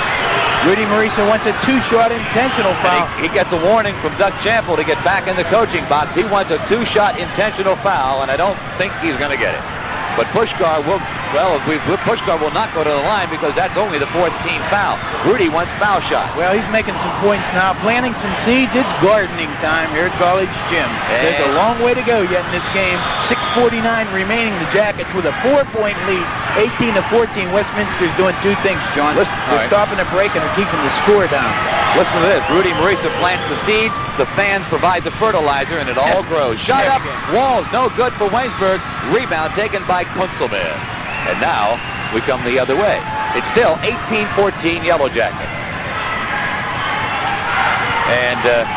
Rudy Marisa wants a 2-shot intentional foul. He gets a warning from Doug Chample to get back in the coaching box. He wants a 2-shot intentional foul, and I don't think he's going to get it. But Pushkar will, Pushkar will not go to the line because that's only the 4th team foul. Rudy wants foul shot. Well, he's making some points now, planting some seeds. It's gardening time here at College Gym. There's a long way to go yet in this game. 6:49 remaining. The Jackets with a 4-point lead, 18-14. Westminster's doing 2 things, John. They're stopping the break and they're keeping the score down. Listen to this. Rudy Marisa plants the seeds. The fans provide the fertilizer, and it all grows. Shot up. Walls, no good for Waynesburg. Rebound taken by Kunzelman. And now we come the other way. It's still 18-14 Yellow Jackets. And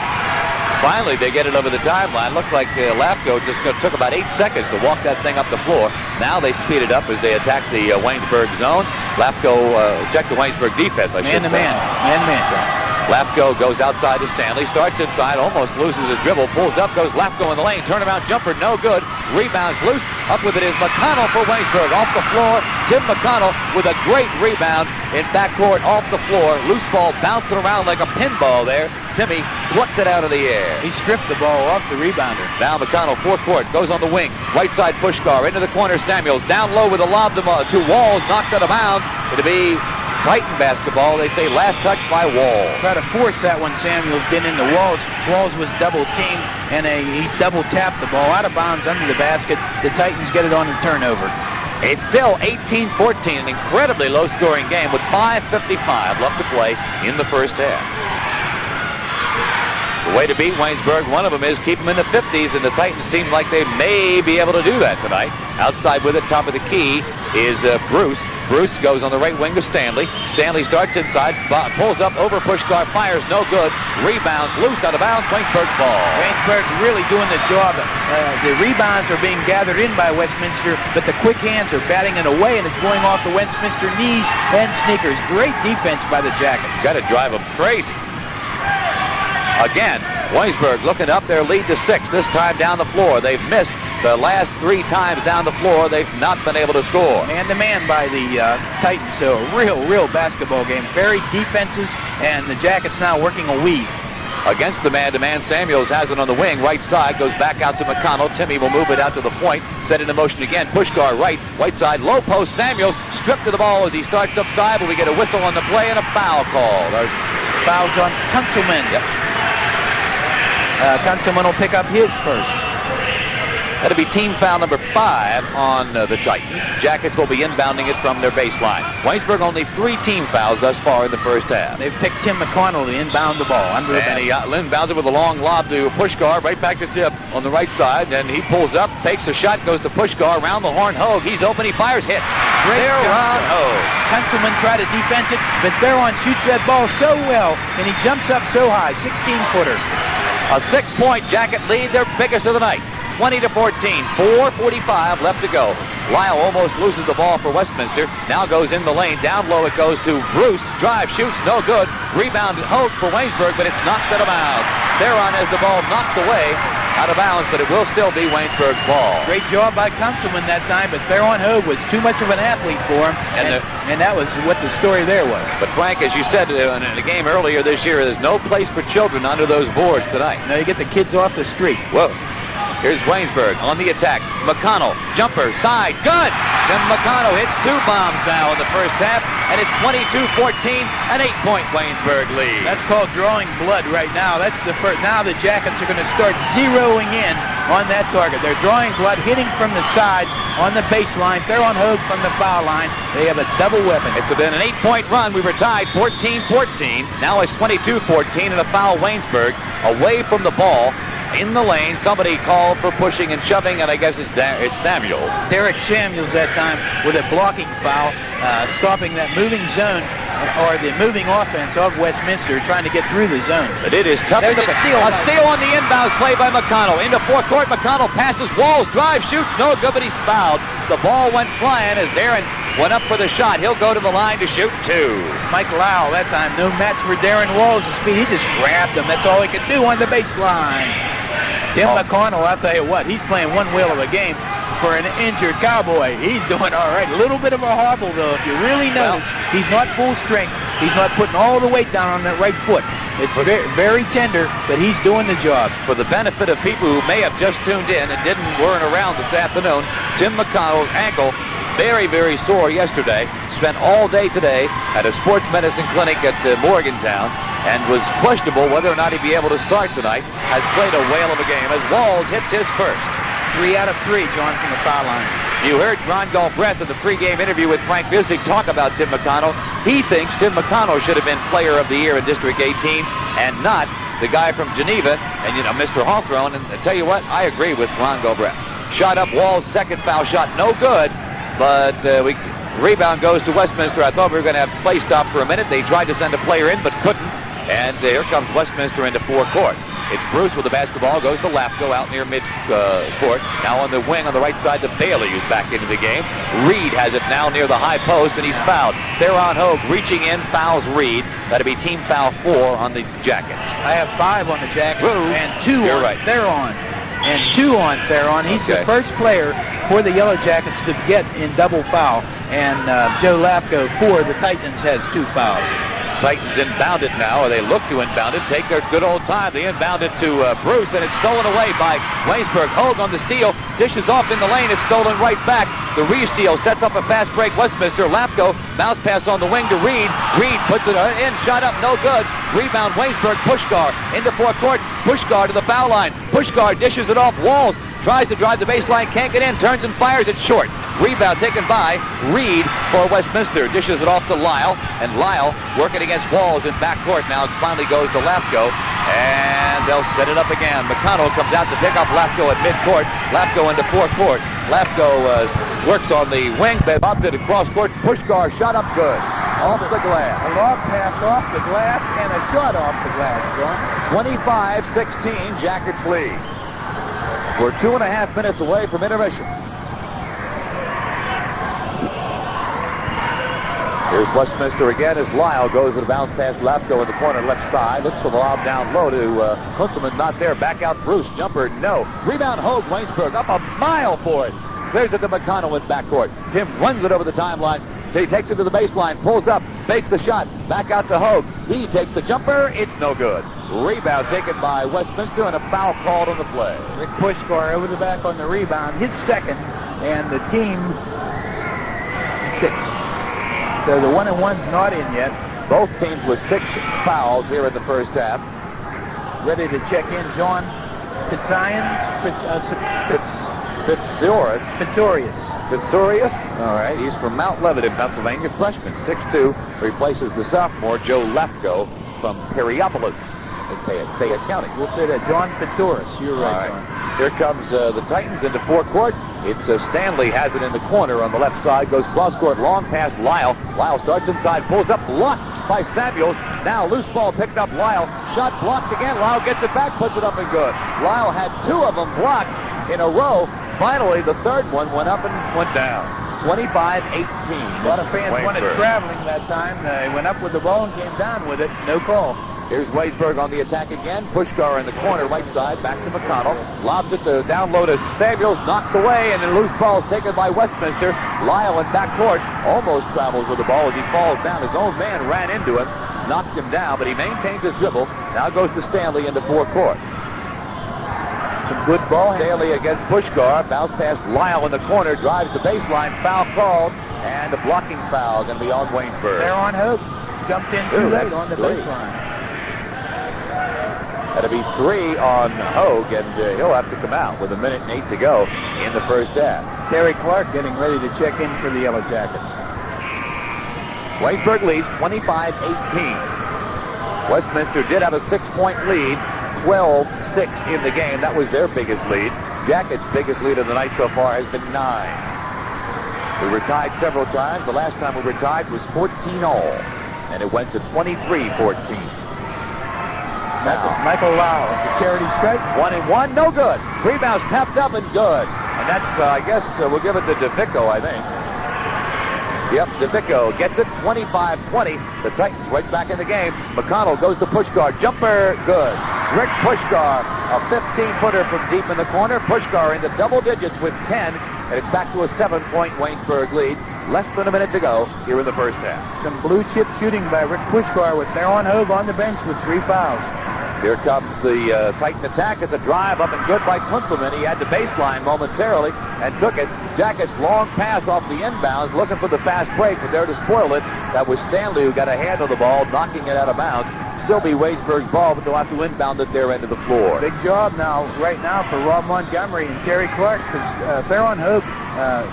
finally they get it over the timeline. Looked like Lafko just took about 8 seconds to walk that thing up the floor. Now they speed it up as they attack the Waynesburg zone. Lafko check the Waynesburg defense. Man-to-man. Man-to-man. Lafko goes outside to Stanley, starts inside, almost loses his dribble, pulls up, goes Lafko in the lane, turnaround jumper, no good, rebounds loose, up with it is McConnell for Waynesburg, off the floor, Tim McConnell with a great rebound in backcourt, off the floor, loose ball bouncing around like a pinball there, Timmy plucked it out of the air. He stripped the ball off the rebounder. Now McConnell, forecourt, goes on the wing, right side Pushkar, into the corner Samuels, down low with a lob to Walls, knocked out of bounds, it'll be Titan basketball. They say last touch by Walls. Try to force that one. Samuels getting into Walls. Walls was double teamed, and he double tapped the ball out of bounds under the basket. The Titans get it on the turnover. It's still 18-14, an incredibly low-scoring game with 5:55 left to play in the first half. The way to beat Waynesburg, one of them is keep them in the 50s, and the Titans seem like they may be able to do that tonight. Outside with it, top of the key, is Bruce. Bruce goes on the right wing to Stanley. Stanley starts inside, pulls up over Pushkar, fires no good, rebounds loose out of bounds, Waynesburg's ball. Waynesburg really doing the job. The rebounds are being gathered in by Westminster, but the quick hands are batting it away, and it's going off the Westminster knees and sneakers. Great defense by the Jackets. Got to drive them crazy. Again, Waynesburg looking up their lead to 6, this time down the floor. They've missed The last 3 times down the floor, they've not been able to score. Man-to-man by the Titans, so a real basketball game. Very defenses, and the Jackets now working a weave. Against the man-to-man, Samuels has it on the wing. Right side goes back out to McConnell. Timmy will move it out to the point. Set into motion again. Push guard right. Right side, low post. Samuels stripped to the ball as he starts upside, but we get a whistle on the play and a foul call. Fouls on Kunzelman. Yep. Kunzelman will pick up his first. That'll be team foul number 5 on the Titans. Jackets will be inbounding it from their baseline. Waynesburg only 3 team fouls thus far in the first half. They've picked Tim McConnell to inbound the ball. Under the and he inbounds it with a long lob to Pushkar, right back to Tip on the right side. And he pulls up, takes a shot, goes to Pushkar, around the horn. Hogue, he's open, he fires, hits. Great Theron Hogue. Kunzelman tried to defense it, but Theron shoots that ball so well, and he jumps up so high, 16-footer. A 6-point Jacket lead, their biggest of the night. 20-14, 4:45 left to go. Lyle almost loses the ball for Westminster. Now goes in the lane. Down low it goes to Bruce. Drive, shoots, no good. Rebound Hogue for Waynesburg, but it's knocked out of bounds. Theron has the ball knocked away out of bounds, but it will still be Waynesburg's ball. Great job by Kunzelman that time, but Theron Hogue was too much of an athlete for him, and that was what the story there was. But Frank, as you said in a game earlier this year, there's no place for children under those boards tonight. No, you get the kids off the street. Whoa. Here's Waynesburg on the attack. McConnell, jumper, side, good! Tim McConnell hits 2 bombs now in the first half, and it's 22-14, an 8-point Waynesburg lead. That's called drawing blood right now. That's the first. Now the Jackets are going to start zeroing in on that target. They're drawing blood, hitting from the sides on the baseline. Theron Hogue from the foul line. They have a double weapon. It's been an 8-point run. We were tied 14-14. Now it's 22-14 and a foul Waynesburg away from the ball. In the lane, somebody called for pushing and shoving, and I guess it's Samuel. Derek Samuels that time with a blocking foul, stopping that moving zone, or the moving offense of Westminster trying to get through the zone. But it is tough. There's a steal. A steal on the inbounds play by McConnell. Into forecourt, McConnell passes Walls, drive, shoots, no good, but he's fouled. The ball went flying as Darren went up for the shot. He'll go to the line to shoot 2. Mike Lowell that time, no match for Darren Walls' speed. He just grabbed him. That's all he could do on the baseline. Tim McConnell, I'll tell you what, he's playing one whale of a game for an injured Cowboy. He's doing all right. A little bit of a hobble, though. If you really notice, he's not full strength. He's not putting all the weight down on that right foot. It's very, very tender, but he's doing the job. For the benefit of people who may have just tuned in and weren't around this afternoon, Tim McConnell's ankle, very, very sore yesterday. Spent all day today at a sports medicine clinic at Morgantown, and was questionable whether or not he'd be able to start tonight. Has played a whale of a game as Walls hits his first. 3 out of 3, John, from the foul line. You heard Ron Galbraith in the pregame interview with Frank Visick talk about Tim McConnell. He thinks Tim McConnell should have been Player of the Year in District 18 and not the guy from Geneva and, Mr. Hawthorne. And I tell you what, I agree with Ron Galbraith. Shot up Walls' second foul shot, no good, but rebound goes to Westminster. I thought we were going to have play stop for a minute. They tried to send a player in, but couldn't. And here comes Westminster into forecourt. It's Bruce with the basketball, goes to Lafko out near mid-court. Now on the wing on the right side to Bailey, who's back into the game. Reed has it now near the high post, and he's fouled. Theron Hogue reaching in, fouls Reed. That'll be team foul 4 on the Jackets. I have 5 on the Jackets, and 2 on right. Theron. And 2 on Theron. He's the first player for the Yellow Jackets to get in double foul. And Joe Lafko for the Titans has 2 fouls. Titans inbound it now, or they look to inbound it. Take their good old time. They inbound it to Bruce, and it's stolen away by Waynesburg. Hogue on the steal, dishes off in the lane. It's stolen right back. The re-steal sets up a fast break. Westminster, Lafko, bounce pass on the wing to Reed. Reed puts it in, shot up, no good. Rebound, Waynesburg, Pushkar into forecourt. Pushkar to the foul line. Pushkar dishes it off. Walls tries to drive the baseline, can't get in, turns and fires it short. Rebound taken by Reed for Westminster. Dishes it off to Lyle, and Lyle working against Walls in backcourt. Now it finally goes to Lafko, and they'll set it up again. McConnell comes out to pick up Lafko at midcourt. Lafko into forecourt. Lafko works on the wing, bobbed it across court. Pushkar shot up good. Off the glass. A long pass off the glass and a shot off the glass, John. 25-16, Jackets lead. We're 2.5 minutes away from intermission. Here's Westminster again as Lyle goes to the bounce pass Lapko in the corner left side. Looks for the lob down low to Kunzelman. Not there. Back out Bruce. Jumper, no. Rebound Hogue. Waynesburg up a mile for it. Clears it to McConnell in backcourt. Tim runs it over the timeline. He takes it to the baseline. Pulls up. Fakes the shot. Back out to Hogue. He takes the jumper. It's no good. Rebound taken by Westminster and a foul called on the play. Rick Pushkar over the back on the rebound. His second, and the team 6. So the 1-and-1's not in yet. Both teams with 6 fouls here in the first half. Ready to check in, John Fitzorius. All right, he's from Mount Lebanon, Pennsylvania, freshman, 6'2", replaces the sophomore Joe Lefko from Perryopolis in Fayette County. We'll say that, John Fitzorius. You're right, John. Here comes the Titans into forecourt. It's Stanley has it in the corner on the left side. Goes cross court, long pass Lyle. Lyle starts inside, pulls up, blocked by Samuels. Now loose ball picked up Lyle. Shot blocked again. Lyle gets it back, puts it up and good. Lyle had 2 of them blocked in a row. Finally, the third one went up and went down. 25-18. A lot of fans wanted traveling that time. They went up with the ball and came down with it. No call. Here's Waysburg on the attack again. Pushkar in the corner, right side, back to McConnell. Lobs it to down low to Samuels, knocked away, and then loose ball is taken by Westminster. Lyle in backcourt almost travels with the ball as he falls down. His own man ran into him, knocked him down, but he maintains his dribble. Now goes to Stanley into forecourt. Some good ball. Stanley against Pushkar. Bounce past Lyle in the corner, drives the baseline, foul called, and a blocking foul going to be on Waynesburg. They're on Hope. Jumped in too late on the baseline. That'll be 3 on Hogue, and he'll have to come out with 1:08 to go in the first half. Terry Clark getting ready to check in for the Yellow Jackets. Waynesburg leads 25-18. Westminster did have a 6-point lead, 12-6 in the game. That was their biggest lead. Jackets' biggest lead of the night so far has been 9. We were tied several times. The last time we were tied was 14 all, and it went to 23-14. Michael Lau, the charity strike. 1-and-1, no good. Rebounds tapped up and good. And that's, I guess, we'll give it to DeVicco, I think. Yep, DeVicco gets it, 25-20. The Titans right back in the game. McConnell goes to Pushkar. Jumper, good. Rick Pushkar, a 15-footer from deep in the corner. Pushkar into double digits with 10. And it's back to a 7-point Waynesburg lead. Less than a minute to go here in the first half. Some blue chip shooting by Rick Pushkar with Theron Hogue on the bench with 3 fouls. Here comes the Titan attack. It's a drive up and good by Kunzelman. He had the baseline momentarily and took it. Jackets long pass off the inbounds, looking for the fast break, but there to spoil it. That was Stanley who got a hand on the ball, knocking it out of bounds. Still be Waysburg's ball, but they'll have to inbound at their end of the floor. Big job right now for Rob Montgomery and Terry Clark, because Theron Hogue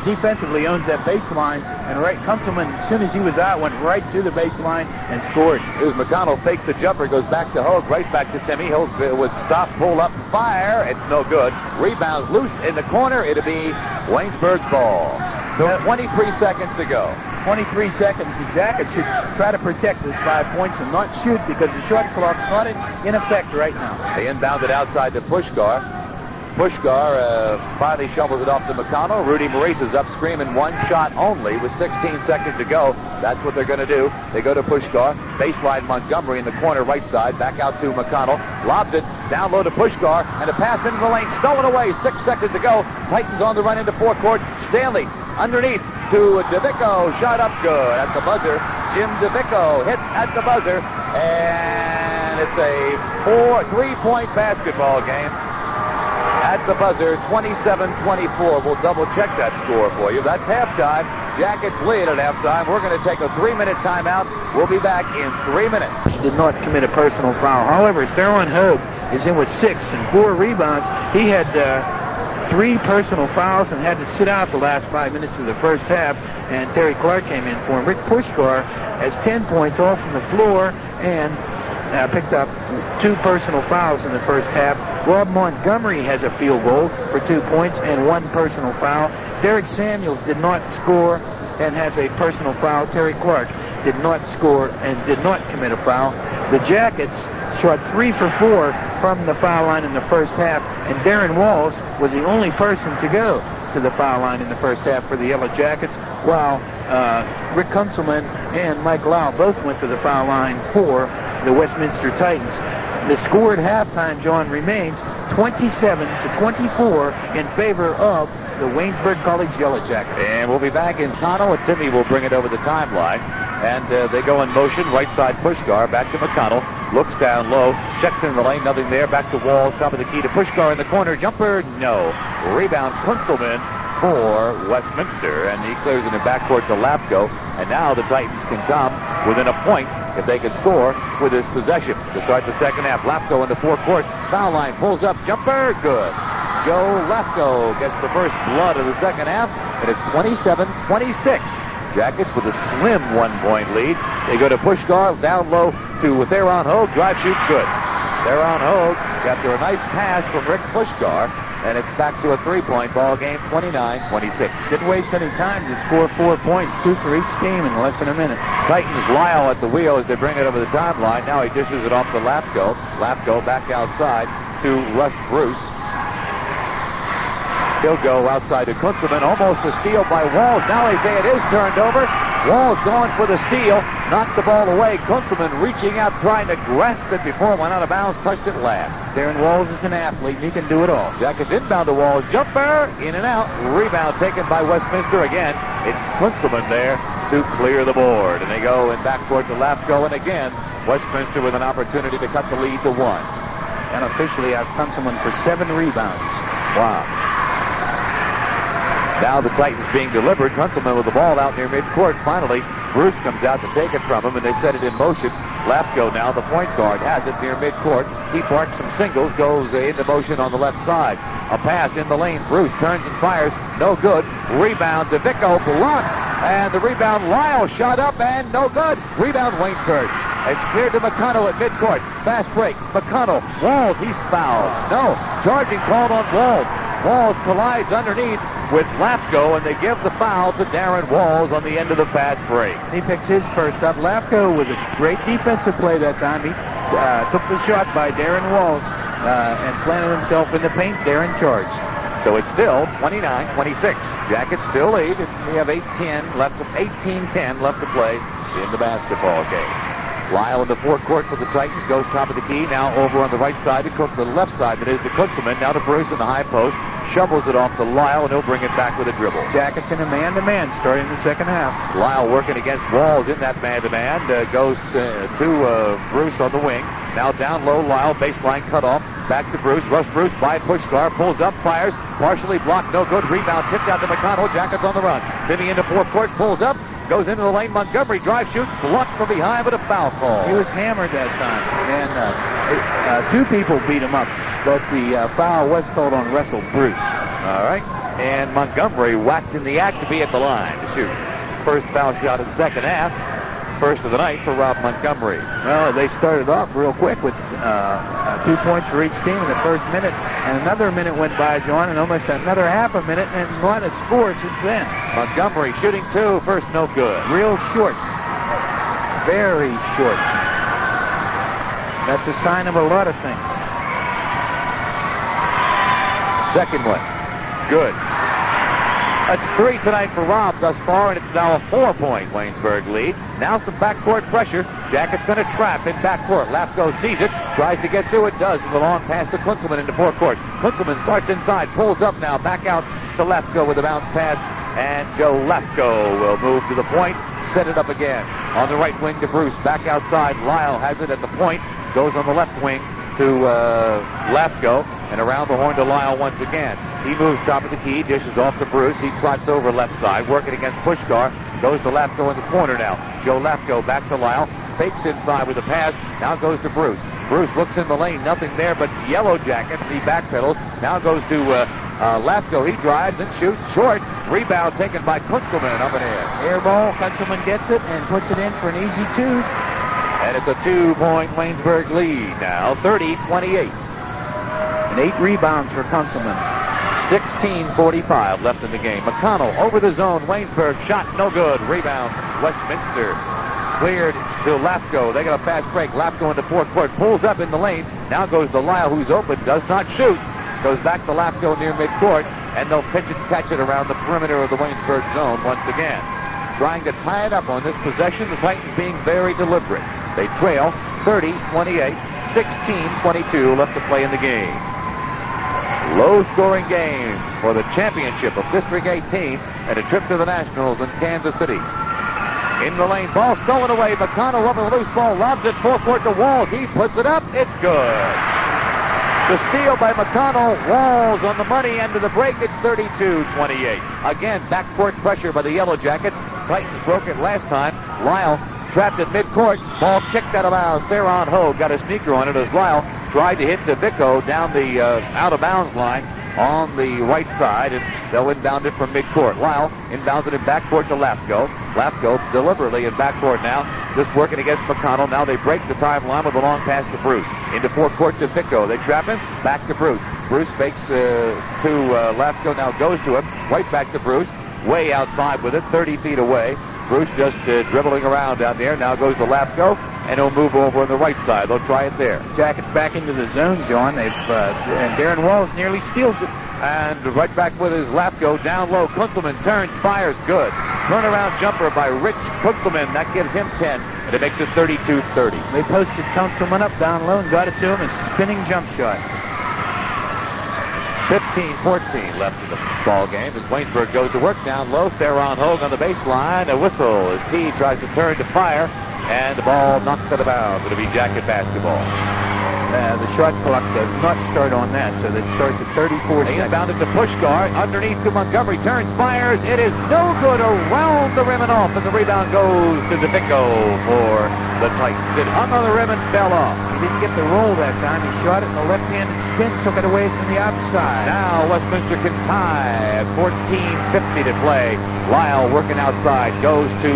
defensively owns that baseline, and Kunzelman, as soon as he was out, went right to the baseline and scored. Here's McConnell, fakes the jumper, goes back to Hogue, right back to Timmy. Hogue would stop, pull up, fire. It's no good. Rebounds loose in the corner. It'll be Waynesburg's ball. So 23 seconds to go. 23 seconds. The Jackets should try to protect this 5 points and not shoot, because the shot clock's not in effect right now. They inbound it outside to Pushkar. Pushkar finally shovels it off to McConnell. Rudy Maurice is up screaming 1 shot only with 16 seconds to go. That's what they're going to do. They go to Pushkar. Baseline Montgomery in the corner right side. Back out to McConnell. Lobs it down low to Pushkar. And a pass into the lane. Stolen away. 6 seconds to go. Titans on the run into forecourt. Stanley underneath to DeVicco. Shot up good at the buzzer. Jim DeVicco hits at the buzzer. And it's a 3-point basketball game. At the buzzer, 27-24. We'll double-check that score for you. That's halftime. Jackets lead at halftime. We're going to take a 3-minute timeout. We'll be back in 3 minutes. He did not commit a personal foul. However, Theron Hogue is in with 6 and 4 rebounds. He had 3 personal fouls and had to sit out the last 5 minutes of the first half, and Terry Clark came in for him. Rick Pushkar has 10 points off from the floor and picked up 2 personal fouls in the first half. Rob Montgomery has a field goal for 2 points and 1 personal foul. Derek Samuels did not score and has a personal foul. Terry Clark did not score and did not commit a foul. The Jackets shot 3 for 4 from the foul line in the first half, and Darren Walls was the only person to go to the foul line in the first half for the Yellow Jackets, while Rick Kunzelman and Mike Lau both went to the foul line for the Westminster Titans. The score at halftime, John, remains 27-24 in favor of the Waynesburg College Yellow Jackets. And we'll be back in McConnell, and Timmy will bring it over the timeline. And they go in motion, right side Pushkar, back to McConnell, looks down low, checks in the lane, nothing there, back to Walls, top of the key to Pushkar in the corner, jumper, no. Rebound, Kunzelman for Westminster, and he clears in the backcourt to Lapko, and now the Titans can come within a point if they can score with this possession. To start the second half, Lapko in the forecourt, foul line, pulls up, jumper, good. Joe Lapko gets the first blood of the second half, and it's 27-26. Jackets with a slim 1-point lead. They go to Pushkar, down low to Theron Hogue, drive, shoots, good. Theron Hogue after a nice pass from Rick Pushkar, and it's back to a 3-point ball game, 29-26. Didn't waste any time to score 4 points, 2 for each team in less than a minute. Titans Lyle at the wheel as they bring it over the timeline. Now he dishes it off to Lapko. Lapko back outside to Russ Bruce. He'll go outside to Kunzelman, almost a steal by Walls. Now they say it is turned over. Walls going for the steal, knocked the ball away. Kunzelman reaching out, trying to grasp it before it went out of bounds, touched it last. Darren Walls is an athlete, and he can do it all. Jackets inbound to Walls, jumper, in and out. Rebound taken by Westminster again. It's Kunzelman there to clear the board. And they go in backcourt to Lapko, and again, Westminster with an opportunity to cut the lead to 1. And officially out Kunzelman for 7 rebounds. Wow. Now the Titans being delivered. Kunzelman with the ball out near midcourt. Finally, Bruce comes out to take it from him, and they set it in motion. Lapko now, the point guard, has it near midcourt. He barks some singles, goes into motion on the left side. A pass in the lane. Bruce turns and fires. No good. Rebound to Vicko, blocked. And the rebound, Lyle shot up and no good. Rebound, Waynesburg. It's cleared to McConnell at midcourt. Fast break. McConnell. Walls, he's fouled. No. Charging called on Walls. Walls collides underneath with Lapko, and they give the foul to Darren Walls on the end of the fast break. He picks his first up. Lapko with a great defensive play that time. He took the shot by Darren Walls and planted himself in the paint. Darren charged. So it's still 29-26. Jackets still lead, and we have 18-10 left to play in the basketball game. Lyle in the forecourt for the Titans, goes top of the key, now over on the right side to Cook to the left side. That is to Kunzelman, now to Bruce in the high post, shovels it off to Lyle, and he'll bring it back with a dribble. Jackets in a man-to-man starting the second half. Lyle working against Walls in that man-to-man, goes to Bruce on the wing. Now down low, Lyle, baseline cut off, back to Bruce. Russ Bruce by Pushkar, pulls up, fires, partially blocked, no good. Rebound tipped out to McConnell, Jackets on the run. Timmy into forecourt, pulls up, goes into the lane. Montgomery drive, shoots, blocked from behind, but a foul call. He was hammered that time, and 2 people beat him up, but the foul was called on Russell Bruce. All right, and Montgomery whacked in the act to be at the line to shoot. First foul shot in the second half. First of the night for Rob Montgomery. Well, they started off real quick with 2 points for each team in the first minute, and another minute went by, John, and almost another half a minute, and not a score since then. Montgomery shooting 2, first no good. Real short. Very short. That's a sign of a lot of things. Second one, good. That's 3 tonight for Rob thus far, and it's now a 4-point Waynesburg lead. Now some backcourt pressure. Jackets going to trap in backcourt. Lapko sees it, tries to get through it, does, with a long pass to Kunzelman into forecourt. Kunzelman starts inside, pulls up now, back out to Lapko with a bounce pass, and Joe Lapko will move to the point, set it up again. On the right wing to Bruce, back outside. Lyle has it at the point, goes on the left wing to Lapko, and around the horn to Lyle once again. He moves top of the key, dishes off to Bruce. He trots over left side, working against Pushkar. Goes to Lapko in the corner now. Joe Lapko back to Lyle. Fakes inside with a pass. Now goes to Bruce. Bruce looks in the lane. Nothing there but Yellow Jackets. He backpedals. Now goes to Lapko. He drives and shoots short. Rebound taken by Kunzelman up and in. Air ball. Kunzelman gets it and puts it in for an easy 2. And it's a 2-point Waynesburg lead now, 30-28. And 8 rebounds for Kunzelman. 16:45 left in the game. McConnell over the zone. Waynesburg shot no good. Rebound. Westminster cleared to Lapko. They got a fast break. Lapko into forecourt. Pulls up in the lane. Now goes to Lyle, who's open. Does not shoot. Goes back to Lapko near midcourt. And they'll pitch it, catch it around the perimeter of the Waynesburg zone once again. trying to tie it up on this possession. The Titans being very deliberate. They trail 30-28, 16-22 left to play in the game. Low-scoring game for the championship of District 18 and a trip to the Nationals in Kansas City. In the lane, ball stolen away. McConnell up with a loose ball, lobs it forecourt to Walls. He puts it up. It's good. The steal by McConnell. Walls on the money end of the break. It's 32-28. Again, backcourt pressure by the Yellow Jackets. Titans broke it last time. Lyle trapped at midcourt. Ball kicked out of bounds. Theron Hogue got a sneaker on it as Lyle tried to hit DeVicco down the out-of-bounds line on the right side, and they'll inbound it from midcourt. Lyle inbounds it in backcourt to Lafko. Lafko deliberately in backcourt now, just working against McConnell. Now they break the timeline with a long pass to Bruce. Into forecourt to DeVicco. They trap him. Back to Bruce. Bruce fakes to Lafko. Now goes to him. Right back to Bruce. Way outside with it, 30 feet away. Bruce just dribbling around down there. Now goes to Lafko, and he'll move over on the right side. They'll try it there. Jackets back into the zone, John. And Darren Walls nearly steals it. And right back with his Lafko down low. Kunzelman turns, fires, good. Turnaround jumper by Rich Kunzelman. That gives him 10, and it makes it 32-30. They posted Kunzelman up down low and got it to him. A spinning jump shot. 15-14 left in the ball game as Waynesburg goes to work down low. Theron Hogue on the baseline. A whistle as T tries to turn to fire, and the ball knocked out of bounds. It'll be Jacket basketball. The shot clock does not start on that, so that starts at 34 They seconds. inbound it to Pushkar. Underneath to Montgomery. Turns, fires. It is no good. Around the rim and off, and the rebound goes to DeVicco for the Titans. It hung on the rim and fell off. He didn't get the roll that time. He shot it in the left-handed spin, took it away from the outside. Now Westminster can tie at 14:50 to play. Lyle working outside. Goes to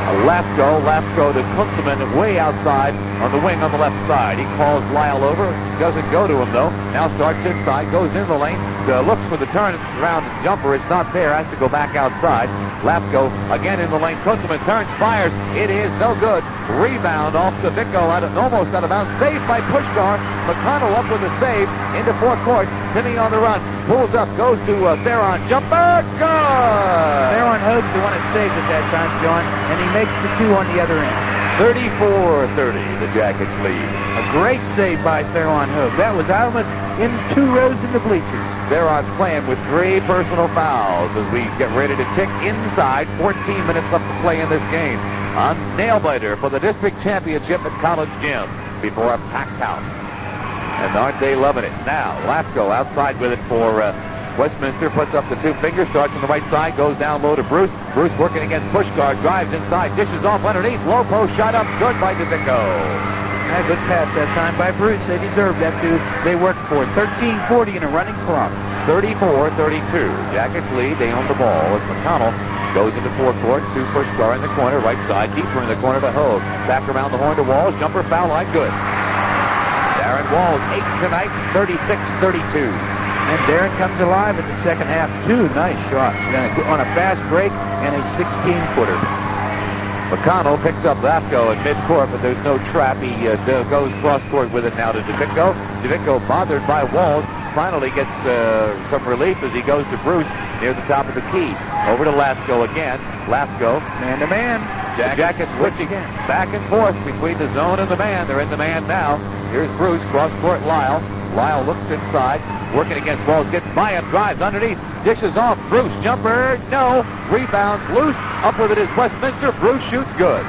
Lafko to Kunzelman way outside on the wing on the left side. He calls Lyle over. Doesn't go to him, though. Now starts inside. Goes in the lane. Looks for the turn around jumper. It's not there. Has to go back outside. Lafko again in the lane. Kunzelman turns, fires. It is no good. Rebound off to DeVicco. Almost out of bounds. Saved by Pushkar. McConnell up with a save into forecourt. Timmy on the run. Pulls up. Goes to Theron. Jumper. Good. Theron Hogue's the one that saved at that time, John, and he makes the two on the other end. 34-30, the Jackets lead. A great save by Theron Hogue. That was almost in 2 rows in the bleachers. Theron playing with 3 personal fouls as we get ready to tick inside. 14 minutes left to play in this game. A nail-biter for the district championship at College Gym before a packed house. And aren't they loving it? Now, Lafko outside with it for Westminster, puts up the 2 fingers, starts on the right side, goes down low to Bruce. Bruce working against Pushkar, drives inside, dishes off underneath, low post shot up, good by DeVicco. A good pass that time by Bruce. They deserved that too. They worked for it. 13-40 in a running clock. 34-32. Jackets lead. They own the ball as McConnell goes into forecourt to Pushkar in the corner, right side, deeper in the corner to Hogue. Back around the horn to Walls, jumper foul line, good. Darren Walls, 8 tonight, 36-32. And Darren comes alive in the second half. 2 nice shots on a fast break and a 16-footer. McConnell picks up Lafko at midcourt, but there's no trap. He goes cross-court with it now to DeVicco. DeVicco, bothered by Walls, finally gets some relief as he goes to Bruce near the top of the key. Over to Lafko again. Lafko, man-to-man. Jackets switching back and forth between the zone and the man. They're in the man now. Here's Bruce, cross-court Lyle. Lyle looks inside, working against Walls, gets by him, drives underneath, dishes off. Bruce, jumper, no. Rebounds, loose. Up with it is Westminster. Bruce shoots good.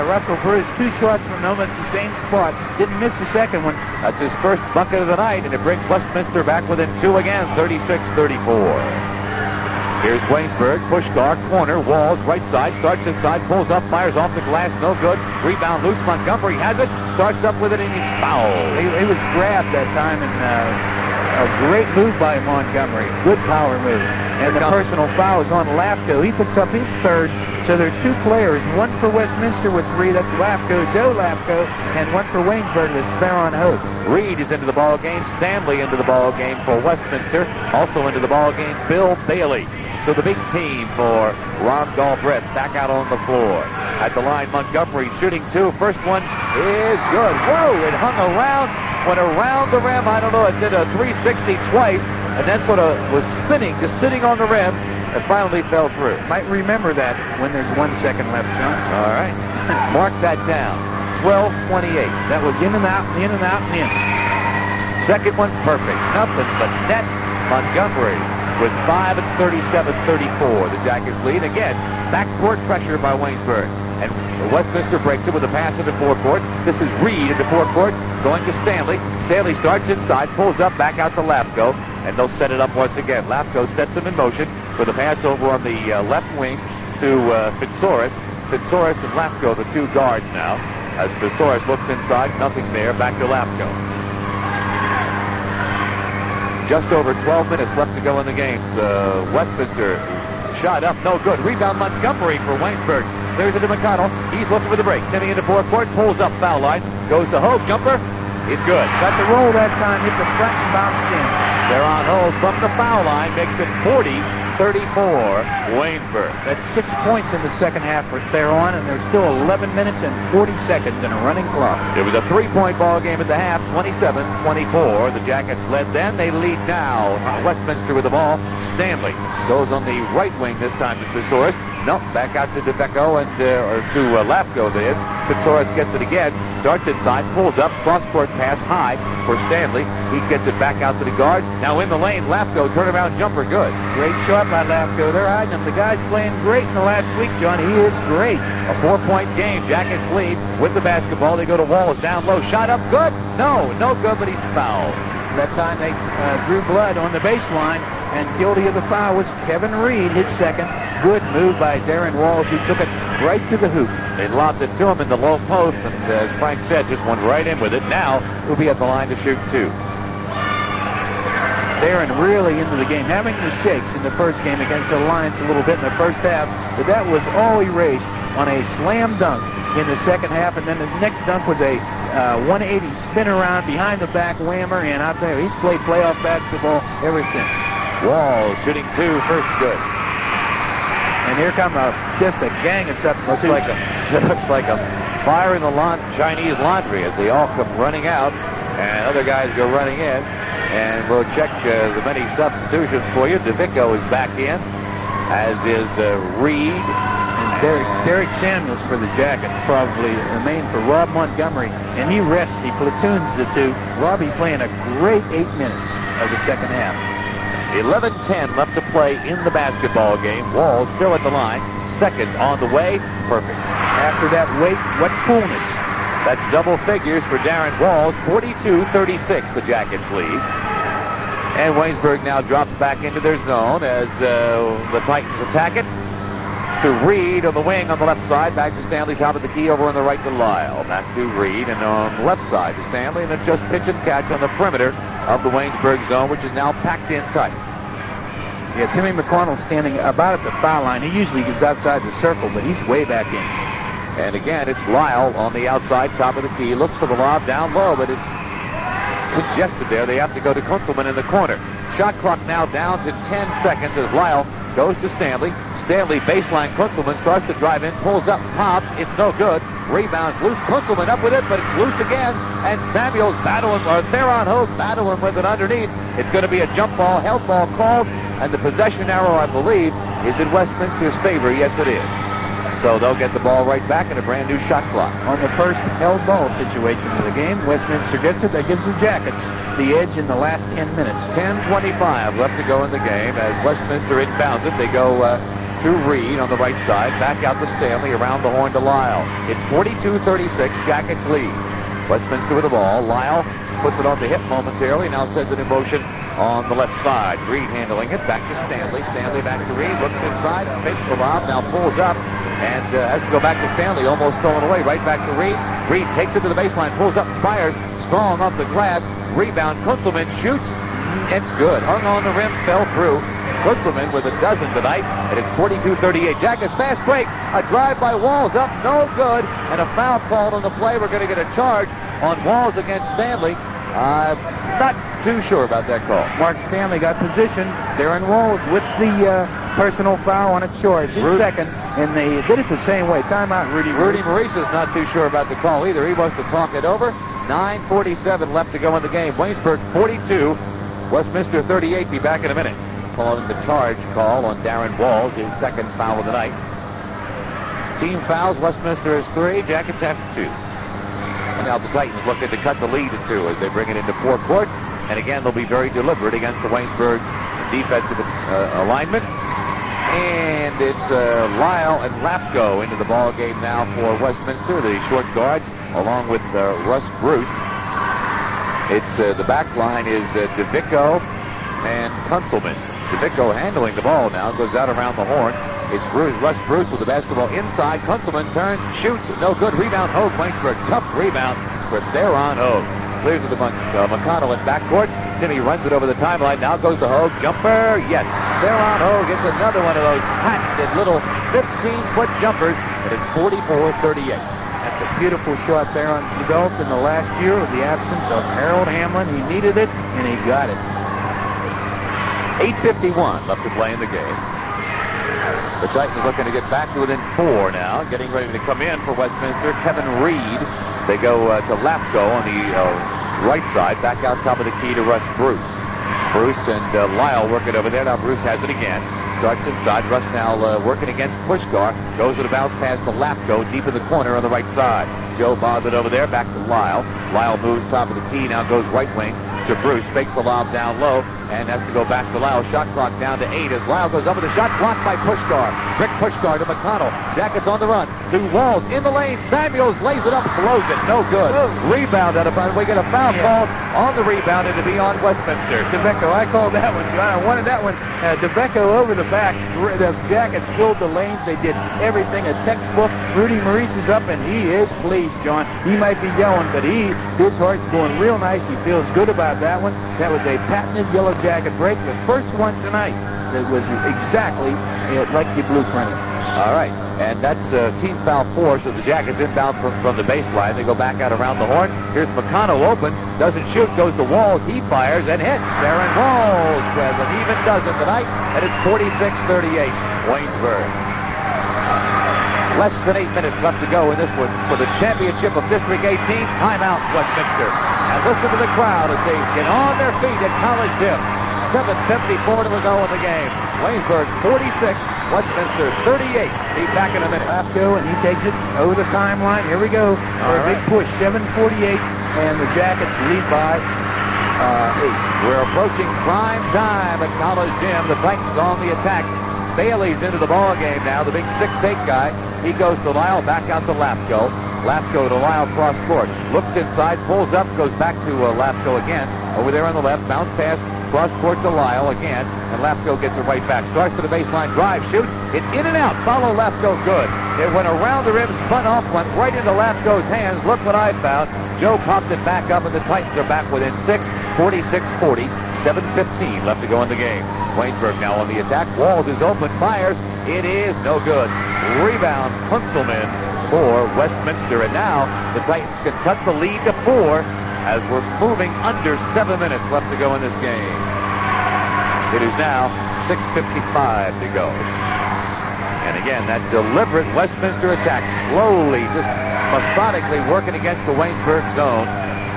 Russell Bruce, 2 shots from almost the same spot. Didn't miss the second one. That's his first bucket of the night, and it brings Westminster back within 2 again, 36-34. Here's Waynesburg, Pushkar, corner, Walls, right side, starts inside, pulls up, fires off the glass, no good. Rebound loose, Montgomery has it, starts up with it, and he's fouled. He was grabbed that time, and a great move by Montgomery. Good power move. And the personal foul is on Lafko. He picks up his 3rd. So there's 2 players, one for Westminster with 3, that's Lafko, Joe Lafko, and one for Waynesburg, that's Theron Hogue. Reed is into the ball game, Stanley into the ball game for Westminster, also into the ball game, Bill Bailey. So the big team for Ron Galbraith back out on the floor. At the line, Montgomery shooting 2. First one is good. Whoa, it hung around, went around the rim. I don't know, it did a 360 twice, and then sort of was spinning, just sitting on the rim. and finally fell through. Might remember that when there's 1 second left, John. All right. Mark that down. 12:28. That was in and out, and in and out, and in. Second one, perfect. Nothing but net. Montgomery with 5. It's 37-34. The Jackets lead. Again, backcourt pressure by Waynesburg. And Westminster breaks it with a pass into forecourt. This is Reed into forecourt, going to Stanley. Stanley starts inside, pulls up, back out to Lapko, and they'll set it up once again. Lapko sets him in motion with a pass over on the left wing to Fitzoris. Fitzoris and Lapko, the two guards now. As Fitzoris looks inside, nothing there, back to Lapko. Just over 12 minutes left to go in the game. Westminster shot up, no good. Rebound Montgomery for Waynesburg. Clears it to McConnell. He's looking for the break. Timmy into forecourt, pulls up foul line, goes to Hogue, jumper. He's good. Got the roll that time, hit the front and bounced in. They're on Hogue from the foul line, makes it 40-34 Waynesburg. That's 6 points in the second half for Theron, and there's still 11 minutes and 40 seconds in a running clock. It was a 3-point ball game at the half, 27-24. The Jackets led then. They lead now. Westminster with the ball. Stanley goes on the right wing this time to Fitzoris. No, back out to DeBecco and or to Lapko there. Fitzoris gets it again. Starts inside, pulls up, cross-court pass high for Stanley. He gets it back out to the guard. Now in the lane, Lapko, turnaround jumper, good. Great shot by Lapko. They're hiding him. The guy's playing great in the last week, John. He is great. A 4-point game. Jackets lead with the basketball. They go to Walls, down low. Shot up, good. No good, but he's fouled. That time they drew blood on the baseline, and guilty of the foul was Kevin Reed, his second. Good move by Darren Walls, who took it right to the hoop. They lobbed it to him in the low post, and as Frank said, just went right in with it. Now he'll be at the line to shoot 2. Darren really into the game, having the shakes in the first game against the Alliance a little bit in the first half, but that was all erased on a slam dunk in the second half, and then his next dunk was a 180 spin around behind the back whammer, and out there he's played playoff basketball ever since. Walls shooting 2, first good. And here come just a gang of substitutes. Looks like a fire in the Chinese laundry as they all come running out, and other guys go running in. And we'll check the many substitutions for you. DeVicco is back in, as is Reed. And Derek Samuels for the Jackets, probably the main for Rob Montgomery. And he rests, he platoons the two. Robbie playing a great 8 minutes of the second half. 11:10 left to play in the basketball game. Walls still at the line. Second on the way. Perfect. After that weight, what coolness. That's double figures for Darren Walls. 42-36 the Jackets lead. And Waynesburg now drops back into their zone as the Titans attack it. To Reed on the wing on the left side. Back to Stanley, top of the key, over on the right to Lyle. Back to Reed, and on the left side to Stanley, and it's just pitch and catch on the perimeter of the Waynesburg zone, which is now packed in tight. Yeah, Timmy McConnell standing about at the foul line. He usually gets outside the circle, but he's way back in. And again, it's Lyle on the outside, top of the key. Looks for the lob down low, but it's congested there. They have to go to Kunzelman in the corner. Shot clock now down to 10 seconds as Lyle goes to Stanley. Stanley baseline. Kunzelman starts to drive in, pulls up, pops. It's no good. Rebounds loose. Kunzelman up with it, but it's loose again. And Samuels battling, or Theron Hogue battling with it underneath. It's going to be a jump ball, held ball called, and the possession arrow, I believe, is in Westminster's favor. Yes, it is. So they'll get the ball right back in a brand new shot clock. On the first held ball situation of the game, Westminster gets it. That gives the Jackets the edge in the last 10 minutes. 10:25 left to go in the game. As Westminster inbounds it, they go to Reed on the right side. Back out to Stanley, around the horn to Lyle. It's 42-36, Jackets lead. Westminster with the ball. Lyle puts it on the hip momentarily, now sends it in motion on the left side. Reed handling it, back to Stanley. Stanley back to Reed, looks inside, fakes the lob, now pulls up, and has to go back to Stanley, almost thrown away, right back to Reed. Reed takes it to the baseline, pulls up, fires, strong off the glass, rebound, Kunzelman shoots, it's good, hung on the rim, fell through. Kunzelman with a dozen tonight, and it's 42-38. Jackets fast break, a drive by Walls up, no good, and a foul called on the play. We're going to get a charge on Walls against Stanley. I'm not too sure about that call. Mark Stanley got position. Darren Walls with the personal foul on a charge. His second, and they did it the same way. Timeout, Rudy Maurice's not too sure about the call either. He wants to talk it over. 9:47 left to go in the game. Waynesburg 42, Westminster 38. Be back in a minute. calling the charge call on Darren Walls, his second foul of the night. Team fouls, Westminster has 3, Jackets have 2. And now the Titans looking to cut the lead to 2 as they bring it into forecourt. And again, they'll be very deliberate against the Waynesburg defensive alignment. And it's Lyle and Lapko into the ball game now for Westminster, the short guards, along with Russ Bruce. It's the back line is DeVicco and Kunzelman. DeVicco handling the ball now, goes out around the horn. It's Russ Bruce with the basketball inside. Kunzelman turns, shoots, no good. Rebound, Hogue. Waynesburg, tough rebound for Theron Hogue. Clears to the McConnell in backcourt. Timmy runs it over the timeline. Now goes to Hogue. Jumper, yes. Theron Hogue gets another one of those patented little 15-foot jumpers, and it's 44-38. That's a beautiful shot Theron's developed in the last year with the absence of Harold Hamlin. He needed it, and he got it. 8:51 left to play in the game. The Titans looking to get back to within 4 now. Getting ready to come in for Westminster. Kevin Reed. They go to Lapko on the right side. Back out top of the key to Russ Bruce. Bruce and Lyle working over there. Now Bruce has it again. Starts inside. Russ now working against Pushkar. Goes with a bounce pass to Lapko deep in the corner on the right side. Joe bothered over there. Back to Lyle. Lyle moves top of the key. Now goes right wing to Bruce. Fakes the lob down low and has to go back to Lyle. Shot clock down to 8 as Lyle goes up with a shot blocked by Pushkar. Rick Pushkar to McConnell. Jackets on the run. To Walls in the lane. Samuels lays it up, blows it. No good. Rebound out of bounds. We get a foul call on the rebound, and to be on Westminster. DeVecco, I called that one, John. I wanted that one. DeVecco over the back. The Jackets filled the lanes. They did everything. A textbook. Rudy Maurice is up, and he is pleased, John. He might be yelling, but his heart's going real nice. He feels good about that one. That was a patented Yellow Jacket break. The first one tonight that was exactly like you blueprinted. All right, and that's team foul 4, so the Jackets inbound from the baseline. They go back out around the horn. Here's McConnell open, doesn't shoot, goes to Walls. He fires and hits. Darren Walls has an even dozen tonight, and it's 46-38, Waynesburg. Less than 8 minutes left to go in this one for the championship of District 18. Timeout, Westminster. And listen to the crowd as they get on their feet at College Gym. 7:54 to go in the game. Waynesburg 46, Westminster 38. Be back in a minute. Lapko, and he takes it over the timeline. Here we go for a big push. 7:48, and the Jackets lead by 8. We're approaching prime time at College Gym. The Titans on the attack. Bailey's into the ball game now, the big 6'8 guy. He goes to Lyle, back out to Lapko. Lapko to Lyle cross court. Looks inside, pulls up, goes back to Lapko again. Over there on the left, bounce pass, cross court to Lyle again. And Lapko gets it right back. Starts to the baseline, drive, shoots. It's in and out. Follow Lapko, good. It went around the rim, spun off, went right into Lapko's hands. Look what I found. Joe popped it back up, and the Titans are back within 6. 46-40, 7:15 left to go in the game. Waynesburg now on the attack. Walls is open, fires. It is no good. Rebound, Kunzelman for Westminster. And now the Titans can cut the lead to 4 as we're moving under 7 minutes left to go in this game. It is now 6:55 to go. And again, that deliberate Westminster attack, slowly, just methodically working against the Waynesburg zone.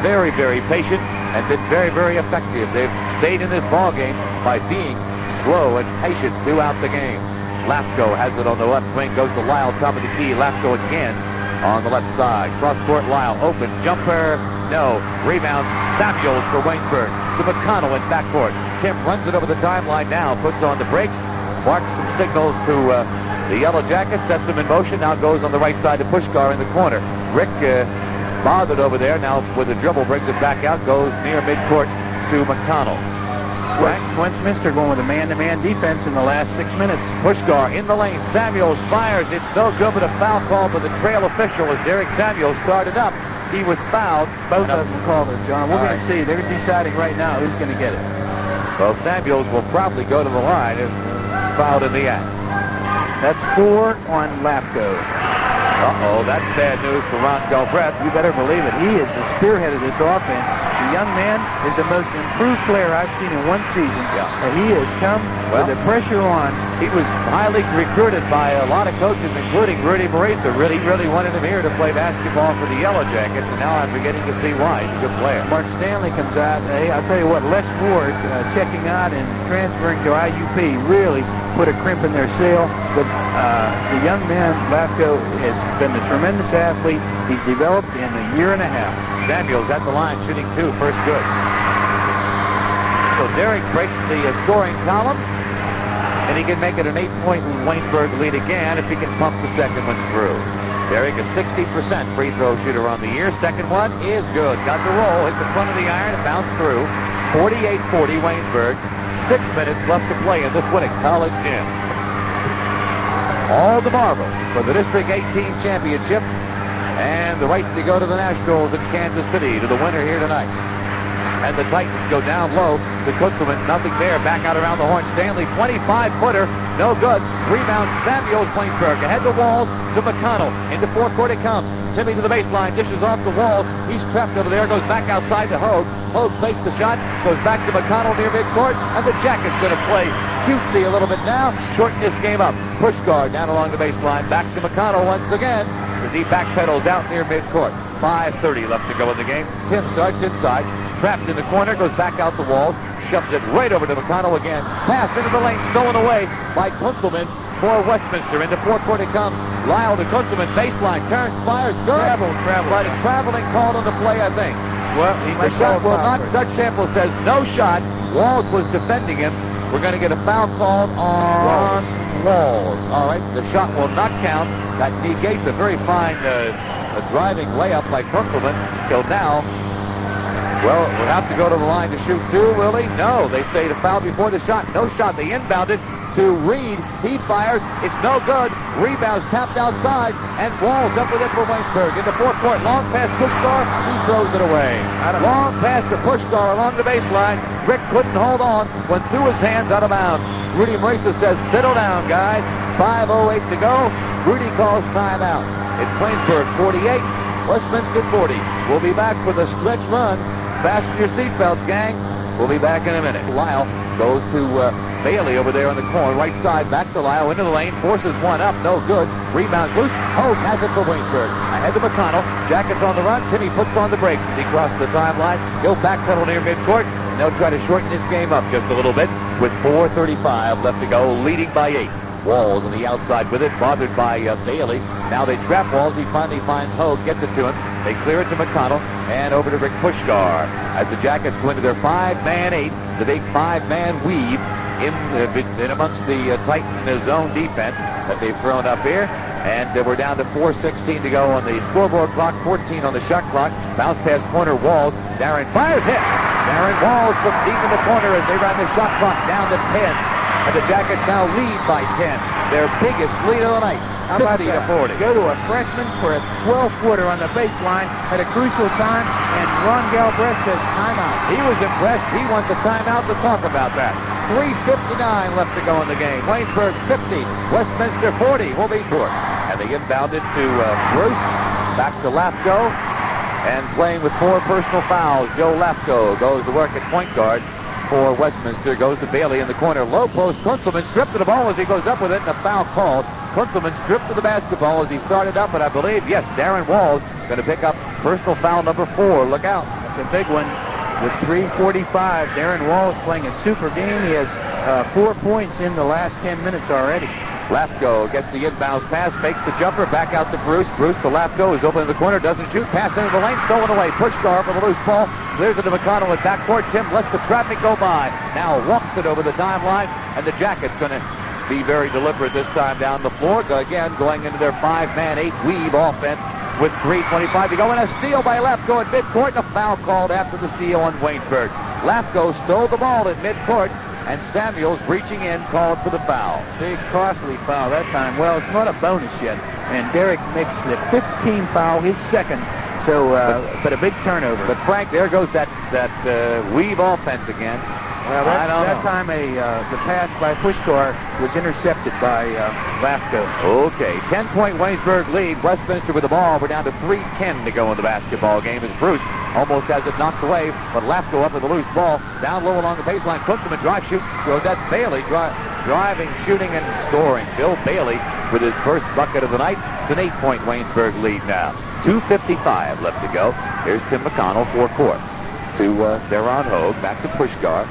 Very, very patient and been very, very effective. They've stayed in this ball game by being slow and patient throughout the game. Lapko has it on the left wing, goes to Lyle, top of the key. Lapko again on the left side. Cross court, Lyle, open, jumper, no. Rebound, Samuels for Waynesburg. To McConnell in backcourt. Tim runs it over the timeline now, puts on the brakes, marks some signals to the Yellow Jackets, sets them in motion, now goes on the right side to Pushkar in the corner. Rick bothered over there, now with a dribble, brings it back out, goes near midcourt to McConnell. Westminster going with a man-to-man defense in the last 6 minutes. Pushkar in the lane. Samuels fires. It's no good, but a foul call by the trail official as Derek Samuels started up. He was fouled. Both of them called it, John. We're going to see. They're deciding right now who's going to get it. Well, Samuels will probably go to the line if fouled in the act. That's 4 on Lapko. Uh-oh, that's bad news for Ron Galbraith. You better believe it. He is the spearhead of this offense. The young man is the most improved player I've seen in one season. Yeah. He has come with the pressure on. He was highly recruited by a lot of coaches, including Rudy Marisa. Really wanted him here to play basketball for the Yellow Jackets, and now I'm beginning to see why. He's a good player. Mark Stanley comes out. Hey, I'll tell you what, Les Ward checking out and transferring to IUP really put a crimp in their sail. The young man, Lafko, has been a tremendous athlete. He's developed in a year and a half. Samuels at the line, shooting 2, first good. So Derek breaks the scoring column, and he can make it an 8-point Waynesburg lead again if he can pump the second one through. Derek, a 60% free throw shooter on the year. Second one is good. Got the roll, hit the front of the iron, and bounced through. 48-40 Waynesburg. 6 minutes left to play in this one at College Gym. All the marbles for the District 18 championship and the right to go to the Nationals in Kansas City, to the winner here tonight. And the Titans go down low to Kutzelman. Nothing there. Back out around the horn. Stanley, 25-footer. No good. Rebound Samuels. Waynesburg ahead the walls to McConnell. Into forecourt it comes. Timmy to the baseline. Dishes off the walls. He's trapped over there. Goes back outside to Hogue. Hogue fakes the shot. Goes back to McConnell near midcourt. And the Jackets going to play cutesy a little bit now. Shorten this game up. Push guard down along the baseline. Back to McConnell once again as he backpedals out near midcourt. 5:30 left to go in the game. Tim starts inside. Trapped in the corner, goes back out the walls, shoves it right over to McConnell again. Pass into the lane, stolen away by Kunzelman for Westminster. Into forecourt it comes. Lyle to Kunzelman, baseline, turns, fires, good. Travel. But a traveling called on the play, I think. Well, The shot will not, Dutch Chample says no shot. Walls was defending him. We're going to get a foul called on Walls. All right, the shot will not count. That negates a very fine driving layup by Kunzelman. He'll now... Well, we'll have to go to the line to shoot 2, will he? No, they say to foul before the shot. No shot. They inbounded to Reed. He fires. It's no good. Rebounds tapped outside, and Walls up with it for Waynesburg. Into forecourt. Long pass Pushkar. He throws it away. Long pass to Pushkar along the baseline. Rick couldn't hold on. Went through his hands out of bounds. Rudy Marisa says, settle down, guys. 5:08 to go. Rudy calls timeout. It's Waynesburg 48, Westminster 40. We'll be back for the stretch run. Fasten your seatbelts, gang. We'll be back in a minute. Lyle goes to Bailey over there on the corner, right side, back to Lyle, into the lane, forces one up, no good. Rebounds loose. Hogue has it for Waynesburg. Ahead to McConnell. Jackets on the run. Timmy puts on the brakes as he crosses the timeline. He'll backpedal near midcourt, and they'll try to shorten this game up just a little bit with 4:35 left to go, leading by 8. Walls on the outside with it, bothered by Bailey. Now they trap Walls. He finally finds Hogue, gets it to him. They clear it to McConnell and over to Rick Pushkar as the Jackets go into their 5-man 8, the big 5-man weave in amongst the Titan zone defense that they've thrown up here. And we're down to 4:16 to go on the scoreboard clock, 14 on the shot clock. Bounce pass corner, Walls. Darren fires, hit. Darren Walls from deep in the corner as they run the shot clock down to 10. And the Jackets now lead by 10. Their biggest lead of the night, 50 to 40. Go to a freshman for a 12-footer on the baseline at a crucial time, and Ron Galbraith says timeout. He was impressed. He wants a timeout to talk about that. 3:59 left to go in the game. Waynesburg 50, Westminster 40 will be short. And they inbounded to Bruce, back to Lafko, and playing with 4 personal fouls. Joe Lafko goes to work at point guard for Westminster. Goes to Bailey in the corner. Low post. Kunzelman stripped to the ball as he goes up with it, and a foul called. Kunzelman stripped to the basketball as he started up, but I believe, yes, Darren Walls going to pick up personal foul number 4. Look out. That's a big one. With 3:45, Darren Walls playing a super game. He has 4 points in the last 10 minutes already. Lafko gets the inbounds pass, fakes the jumper, back out to Bruce. Bruce to Lafko, who's open in the corner, doesn't shoot. Pass into the lane, stolen away. Pushkar for the loose ball. Clears it to McConnell at backcourt. Tim lets the traffic go by. Now walks it over the timeline, and the Jackets going to be very deliberate this time down the floor. Again, going into their 5-man 8 weave offense with 3:25 to go. And a steal by Lafko at midcourt, and a foul called after the steal on Waynesburg. Lafko stole the ball at midcourt, and Samuels reaching in called for the foul. Big costly foul that time. Well, it's not a bonus yet, and Derek makes the 15 foul, his second. So, but a big turnover. But Frank, there goes that weave offense again. Well, that time the pass by Pushkar was intercepted by Lafko. Okay, 10-point Waynesburg lead. Westminster with the ball. We're down to 3:10 to go in the basketball game as Bruce almost has it knocked away, but Lafko up with the loose ball. Down low along the baseline. Kunzelman drive, shoot. That's Bailey driving, shooting, and scoring. Bill Bailey with his first bucket of the night. It's an 8-point Waynesburg lead now. 2:55 left to go. Here's Tim McConnell, forecourt to Theron Hogue, back to Pushkar.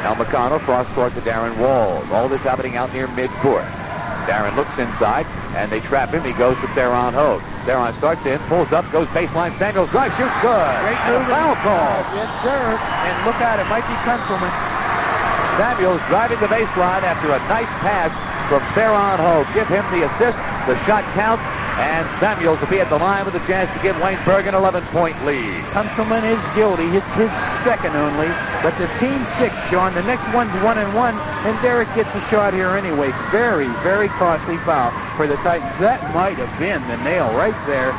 Now McConnell cross-court to Darren Walls. All this happening out near midcourt. Darren looks inside, and they trap him. He goes to Theron Hogue. Theron starts in, pulls up, goes baseline. Samuels drive, shoots, good. Great move. Foul call. Yes, sir. And look out, it might be Kunzelman. Samuels driving the baseline after a nice pass from Theron Hogue. Give him the assist. The shot counts. And Samuels will be at the line with a chance to give Waynesburg an 11-point lead. Kunzelman is guilty. It's his second only. But the team 6, John, the next one's 1-1, and Derek gets a shot here anyway. Very, very costly foul for the Titans. That might have been the nail right there.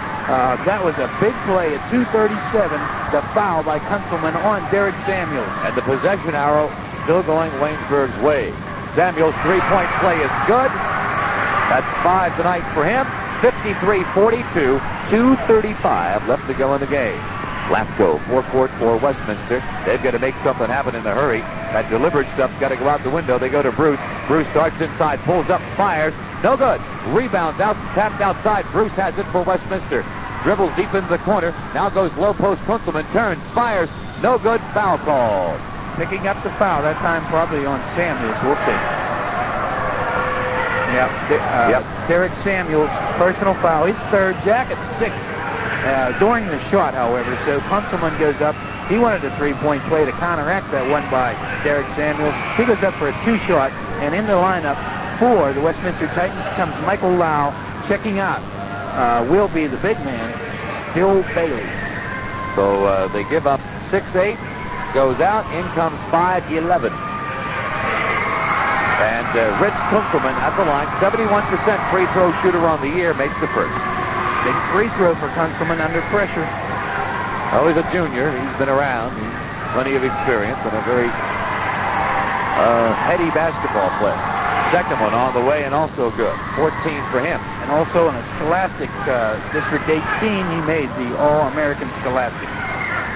That was a big play at 2:37. The foul by Kunzelman on Derek Samuels. And the possession arrow still going Waynesburg's way. Samuels' three-point play is good. That's 5 tonight for him. 53-42, 2:35 left to go in the game. Lafko, forecourt for Westminster. They've got to make something happen in a hurry. That deliberate stuff's got to go out the window. They go to Bruce. Bruce starts inside, pulls up, fires. No good. Rebounds out, tapped outside. Bruce has it for Westminster. Dribbles deep into the corner. Now goes low post. Kunzelman turns, fires. No good. Foul call. Picking up the foul, that time probably on Samuels. We'll see. Yep. Derek Samuels, personal foul. His third, Jacket 6 during the shot, however. So Kunzelman goes up. He wanted a three-point play to counteract that one by Derek Samuels. He goes up for a 2-shot, and in the lineup for the Westminster Titans comes Michael Lau. Checking out will be the big man, Bill Bailey. So they give up 6-8, goes out, in comes 5-11. And Rich Kunzelman at the line, 71% free throw shooter on the year, makes the first. Big free throw for Kunzelman under pressure. Oh, he's a junior. He's been around. Plenty of experience and a very heady basketball player. Second one on the way and also good. 14 for him. And also in a Scholastic District 18, he made the All-American Scholastic.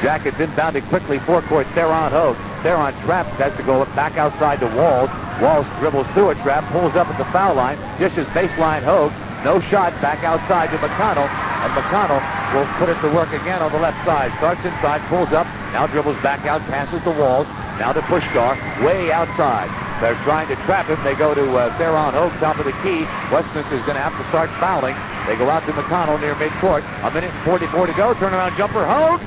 Jackets inbounded quickly, forecourt, Theron Hogue. Theron trapped, has to go back outside to Walls. Walls dribbles through a trap, pulls up at the foul line, dishes baseline Hogue. No shot, back outside to McConnell. And McConnell will put it to work again on the left side. Starts inside, pulls up, now dribbles back out, passes the Walls. Now to Pushkar, way outside. They're trying to trap him. They go to Theron Hogue, top of the key. Westminster's going to have to start fouling. They go out to McConnell near midcourt. 1:44 to go. Turnaround jumper. Hogue!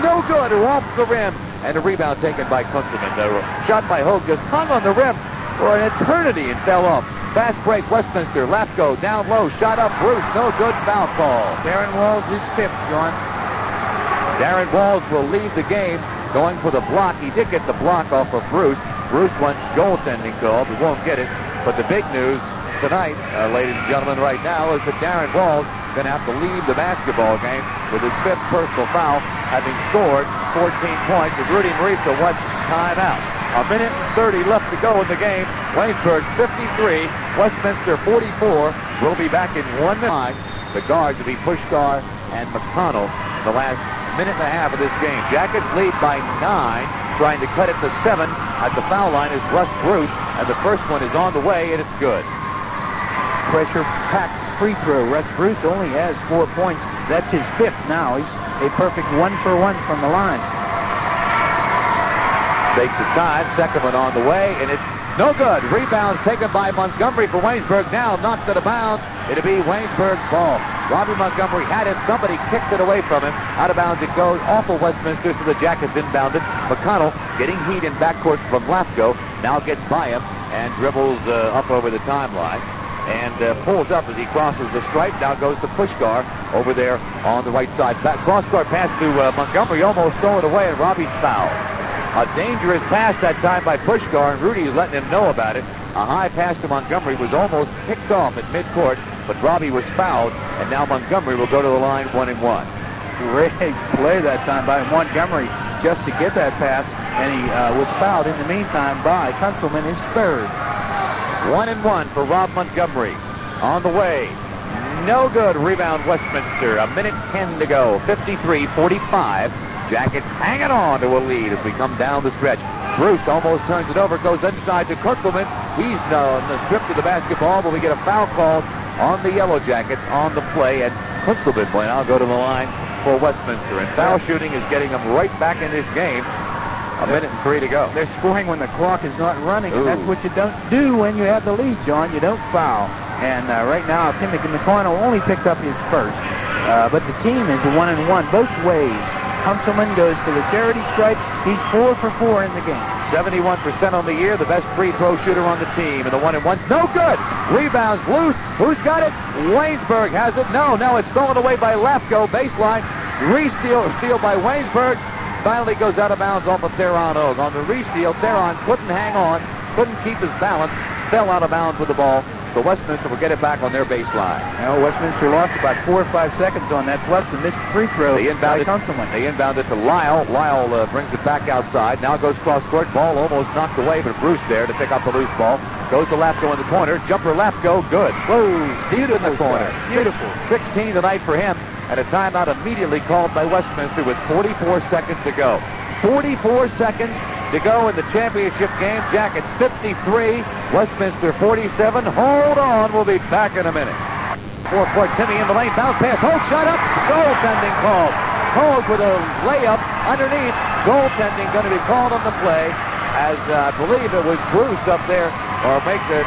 No good. Off the rim. And a rebound taken by Kunzelman. The shot by Hogue just hung on the rim for an eternity and fell off. Fast break, Westminster. Lafko down low. Shot up. Bruce. No good. Foul call. Darren Walls is 5th, John. Darren Walls will leave the game going for the block. He did get the block off of Bruce. Bruce wants goaltending call, but won't get it. But the big news tonight, ladies and gentlemen, right now, is that Darren Walls is going to have to leave the basketball game with his 5th personal foul, having scored 14 points. And Rudy Marisa wants timeout. 1:30 left to go in the game. Waynesburg 53, Westminster 44. We'll be back in 1 minute. The guards will be Pushkar and McConnell in the last minute and a half of this game. Jackets lead by 9, trying to cut it to 7. At the foul line is Russ Bruce, and the first one is on the way, and it's good. Pressure-packed free throw. Russ Bruce only has 4 points. That's his 5th now. He's a perfect 1-for-1 from the line. Takes his time. Second one on the way, and it's no good. Rebounds taken by Montgomery for Waynesburg. Now knocked it out of bounds. It'll be Waynesburg's ball. Robbie Montgomery had it. Somebody kicked it away from him. Out of bounds it goes. Off of Westminster, so the Jackets inbounded. McConnell getting heat in backcourt from Lafko. Now gets by him and dribbles up over the timeline. And pulls up as he crosses the stripe. Now goes to Pushkar over there on the right side. Cross-court pass to Montgomery, almost thrown away, and Robbie's fouled. A dangerous pass that time by Pushkar, and Rudy's letting him know about it. A high pass to Montgomery was almost picked off at midcourt, but Robbie was fouled, and now Montgomery will go to the line 1-1. Great play that time by Montgomery. just to get that pass, and he was fouled in the meantime by Kunzelman, his third. 1-1 for Rob Montgomery. On the way. No good. Rebound Westminster. 1:10 to go. 53-45. Jackets hanging on to a lead as we come down the stretch. Bruce almost turns it over. Goes inside to Kunzelman. He's stripped of the basketball, but we get a foul called on the Yellow Jackets on the play. And Kunzelman will now go to the line for Westminster. And foul shooting is getting them right back in this game. 1:03 to go. They're scoring when the clock is not running, and that's what you don't do when you have the lead, John. You don't foul. And right now, Timothy McConnell only picked up his first. But the team is 1-1 both ways. Kunzelman goes to the charity stripe. He's 4 for 4 in the game. 71% on the year, the best free throw shooter on the team. And the 1-1's no good. Rebounds loose. Who's got it? Waynesburg has it. No, it's stolen away by Lafko. Baseline. Steal by Waynesburg. Finally goes out of bounds off of Theron Oak. On the re-steal, Theron couldn't hang on, couldn't keep his balance, fell out of bounds with the ball. So Westminster will get it back on their baseline. Now Westminster lost about 4 or 5 seconds on that, plus the missed free throw. They inbound it to Lyle. Lyle brings it back outside. Now goes cross court. Ball almost knocked away, but Bruce there to pick up the loose ball. Goes to Lafko in the corner. Jumper Lafko, good. Whoa, deep in the corner. Beautiful. 16 tonight for him. And a timeout immediately called by Westminster with 44 seconds to go. 44 seconds to go in the championship game. Jackets 53, Westminster 47. Hold on, we'll be back in a minute. Four-point Timmy in the lane, bounce pass, Hogue shot up, goaltending called. Hogue with a layup underneath, goaltending going to be called on the play, as I believe it was Bruce up there, or make that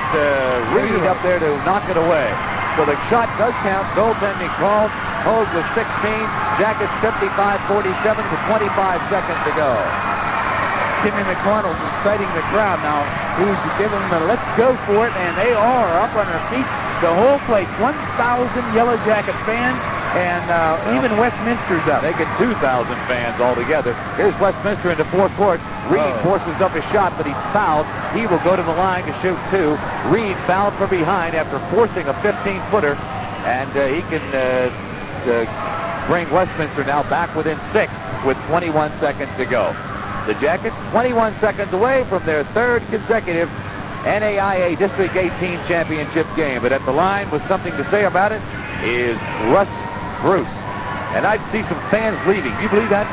Reed up there to knock it away. So the shot does count, goaltending called. Hogue with 16, Jackets 55-47 with 25 seconds to go. Timmy McConnell's inciting the crowd now. He's giving them a let's go for it, and they are up on their feet. The whole place, 1,000 Yellow Jacket fans, and even Westminster's up. They get 2,000 fans altogether. Here's Westminster into forecourt. Reed forces up his shot, but he's fouled. He will go to the line to shoot 2. Reed fouled from behind after forcing a 15-footer, and he can bring Westminster now back within 6 with 21 seconds to go. The Jackets 21 seconds away from their 3rd consecutive NAIA District 18 championship game. But at the line with something to say about it is Russ Bruce. And I'd see some fans leaving. You believe that?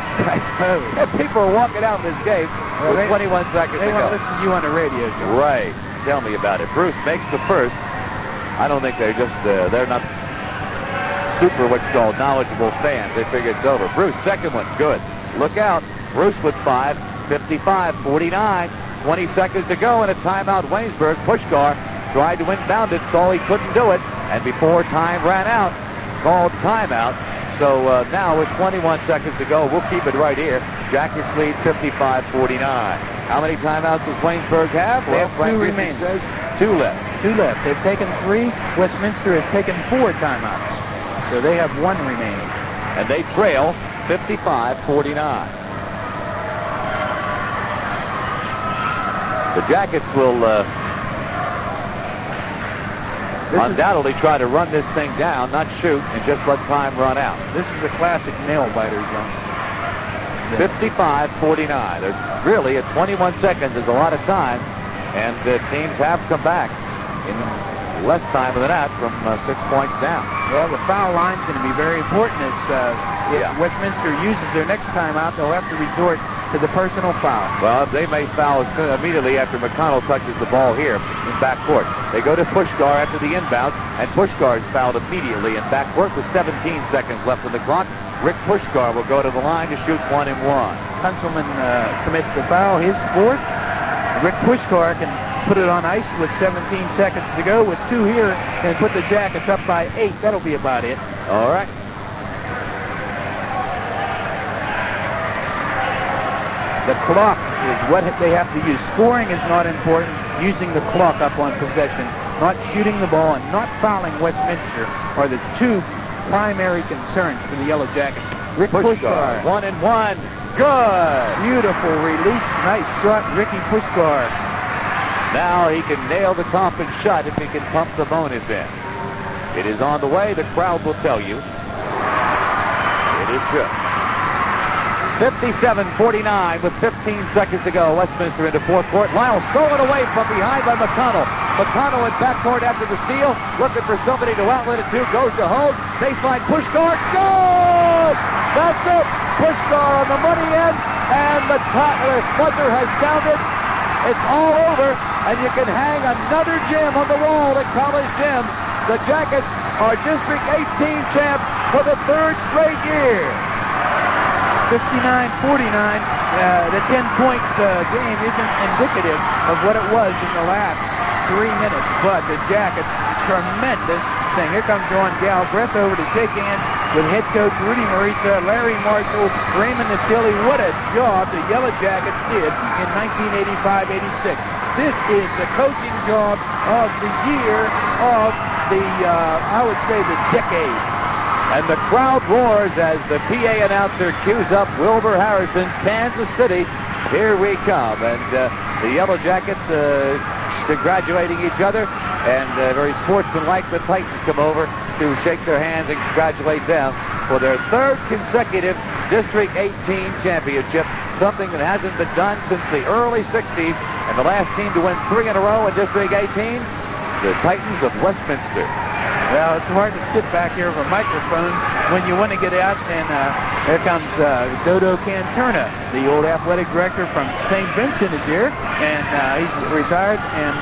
People are walking out in this game with 21 seconds to go. They want to listen to you on the radio, Joe. Right. Tell me about it. Bruce makes the first. I don't think they're just, they're not super what's called knowledgeable fans. They figure it's over. Bruce, second one, good. Look out. Bruce with 5, 55-49. 20 seconds to go and a timeout. Waynesburg, Pushkar tried to inbound it, saw he couldn't do it, and before time ran out, called timeout. So now with 21 seconds to go, we'll keep it right here. Jackets lead 55-49. How many timeouts does Waynesburg have? They have 2 remaining. 2 left. 2 left. They've taken 3. Westminster has taken 4 timeouts. So they have 1 remaining. And they trail 55-49. The Jackets will undoubtedly try to run this thing down, not shoot, and just let time run out. This is a classic nail-biter, John. 55-49. There's really, at 21 seconds, is a lot of time, and the teams have come back in less time than that from 6 points down. Well, the foul line is going to be very important as if Westminster uses their next timeout, they'll have to resort to the personal foul. Well, they may foul immediately after McConnell touches the ball here in backcourt. They go to Pushkar after the inbound, and Pushkar is fouled immediately in backcourt with 17 seconds left on the clock. Rick Pushkar will go to the line to shoot 1 and 1. Kunzelman commits the foul, his 4th. Rick Pushkar can put it on ice with 17 seconds to go with 2 here and put the Jackets up by 8. That'll be about it. All right. The clock is what they have to use. Scoring is not important. Using the clock up on possession, not shooting the ball, and not fouling Westminster are the 2 primary concerns for the Yellow Jackets. Rick Pushkar. 1 and 1. Good. Beautiful release. Nice shot, Ricky Pushkar. Now he can nail the confident shot if he can pump the bonus in. It is on the way. The crowd will tell you. It is good. 57-49 with 15 seconds to go. Westminster into fourth court. Lyle stolen away from behind by McConnell. McConnell in backcourt after the steal, looking for somebody to outlet it to. Goes to Hogue. Baseline push guard. Goal! That's it. Push guard on the money end, and the buzzer has sounded. It's all over, and you can hang another gem on the wall at College Gym. The Jackets are District 18 champs for the third straight year. 59-49. The 10-point game isn't indicative of what it was in the last 3 minutes, but the Jackets, tremendous thing. Here comes Ron Galbraith over to shake hands with head coach Rudy Marisa, Larry Marshall, Raymond Natili. What a job the Yellow Jackets did in 1985-86. This is the coaching job of the year of the, I would say, the decade. And the crowd roars as the PA announcer cues up Wilbur Harrison's Kansas City. Here we come. And the Yellow Jackets congratulating each other. And very sportsmanlike, the Titans come over to shake their hands and congratulate them for their third consecutive District 18 championship. Something that hasn't been done since the early 60s. And the last team to win 3 in a row in District 18, the Titans of Westminster. Well, it's hard to sit back here with a microphone when you want to get out, and here comes Dodo Canturna, the old athletic director from St. Vincent is here, and he's retired, and